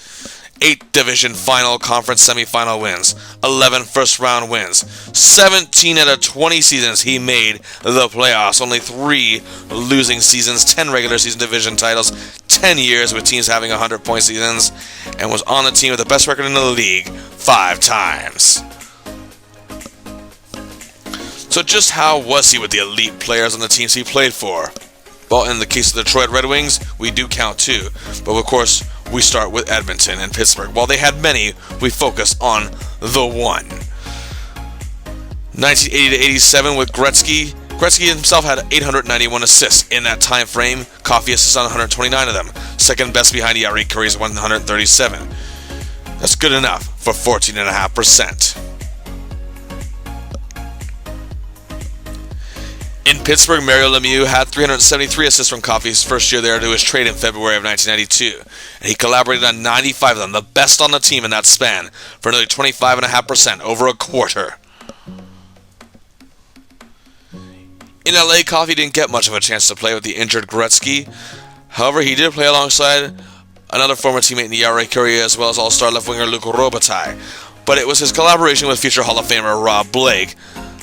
8 division final conference semifinal wins, 11 first-round wins. 17 out of 20 seasons he made the playoffs, only 3 losing seasons, 10 regular season division titles, 10 years with teams having 100-point seasons, and was on the team with the best record in the league 5 times. So just how was he with the elite players on the teams he played for? Well, in the case of the Detroit Red Wings, we do count 2. But of course, we start with Edmonton and Pittsburgh. While they had many, we focus on the one. 1980-87 with Gretzky. Gretzky himself had 891 assists in that time frame. Coffey assists on 129 of them. Second best behind Jari Kurri's 137. That's good enough for 14.5%. In Pittsburgh, Mario Lemieux had 373 assists from Coffey's first year there to his trade in February of 1992. And he collaborated on 95 of them, the best on the team in that span, for nearly 25.5%, over a quarter. In LA, Coffey didn't get much of a chance to play with the injured Gretzky. However, he did play alongside another former teammate in Jari Kurri, as well as all-star left-winger Luc Robitaille. But it was his collaboration with future Hall of Famer Rob Blake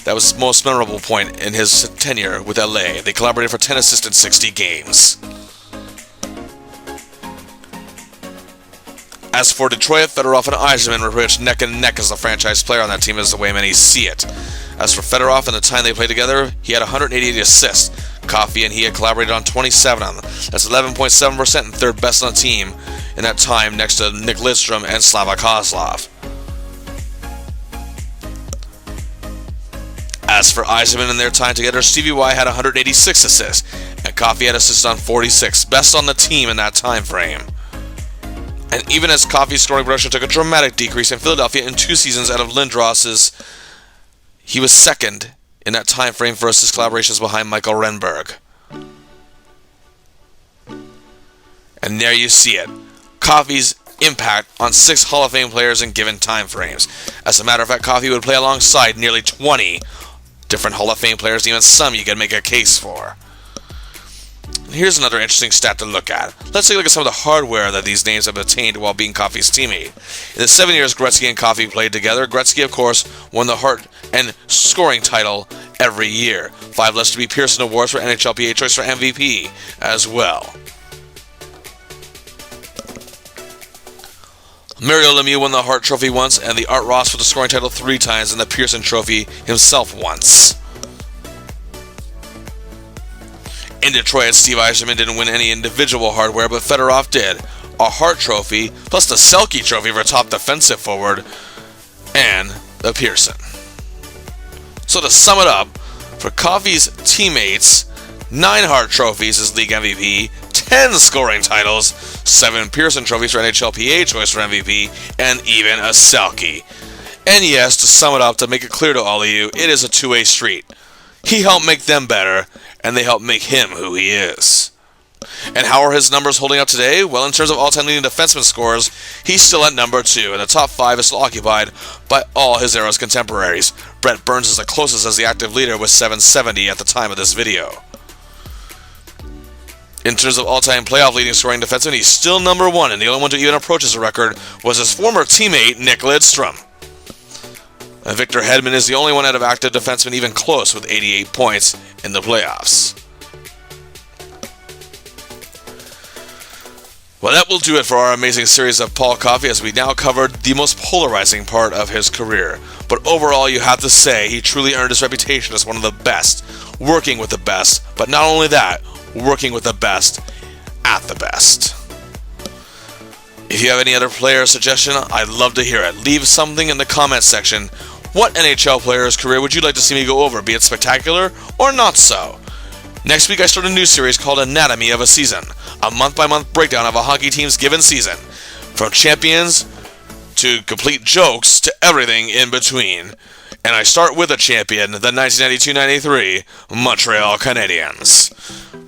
that was the most memorable point in his tenure with LA. They collaborated for 10 assists in 60 games. As for Detroit, Fedorov and Yzerman were pretty much neck and neck as the franchise player on that team, is the way many see it. As for Fedorov, in the time they played together, he had 188 assists. Coffey and he had collaborated on 27 of them. That's 11.7% and third best on the team in that time, next to Nick Lidstrom and Slava Kozlov. As for Yzerman and their time together, Stevie Y had 186 assists, and Coffey had assists on 46, best on the team in that time frame. And even as Coffey's scoring production took a dramatic decrease in Philadelphia in 2 seasons out of Lindros's, he was second in that time frame for assist collaborations behind Michael Renberg. And there you see it. Coffey's impact on 6 Hall of Fame players in given time frames. As a matter of fact, Coffey would play alongside nearly 20 different Hall of Fame players, even some you could make a case for. Here's another interesting stat to look at. Let's take a look at some of the hardware that these names have attained while being Coffey's teammate. In the 7 years Gretzky and Coffey played together, Gretzky, of course, won the Hart and scoring title every year. 5 Lester B. Pearson Awards for NHLPA choice for MVP as well. Mario Lemieux won the Hart Trophy once, and the Art Ross for the scoring title 3 times, and the Pearson Trophy himself once. In Detroit, Steve Yzerman didn't win any individual hardware, but Fedorov did. A Hart Trophy, plus the Selke Trophy for top defensive forward, and the Pearson. So to sum it up, for Coffey's teammates, 9 Hart Trophies as league MVP, 10 scoring titles, 7 Pearson Trophies for NHLPA choice for MVP, and even a Selke. And yes, to sum it up, to make it clear to all of you, it is a two-way street. He helped make them better, and they helped make him who he is. And how are his numbers holding up today? Well, in terms of all-time leading defenseman scores, he's still at number 2, and the top 5 is still occupied by all his era's contemporaries. Brett Burns is the closest as the active leader with 770 at the time of this video. In terms of all-time playoff leading scoring defenseman, he's still number 1, and the only one to even approach his record was his former teammate, Nick Lidstrom. And Victor Hedman is the only one out of active defensemen even close with 88 points in the playoffs. Well, that will do it for our amazing series of Paul Coffey, as we now covered the most polarizing part of his career. But overall, you have to say he truly earned his reputation as one of the best, working with the best, but not only that, working with the best at the best. If you have any other player suggestion, I'd love to hear it. Leave something in the comments section. What NHL player's career would you like to see me go over, be it spectacular or not so? Next week I start a new series called Anatomy of a Season, a month-by-month breakdown of a hockey team's given season, from champions to complete jokes to everything in between. And I start with a champion, the 1992-93 Montreal Canadiens.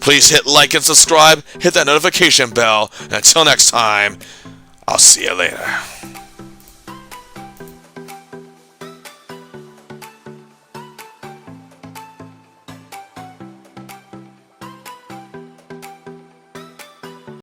Please hit like and subscribe, hit that notification bell, and until next time, I'll see you later.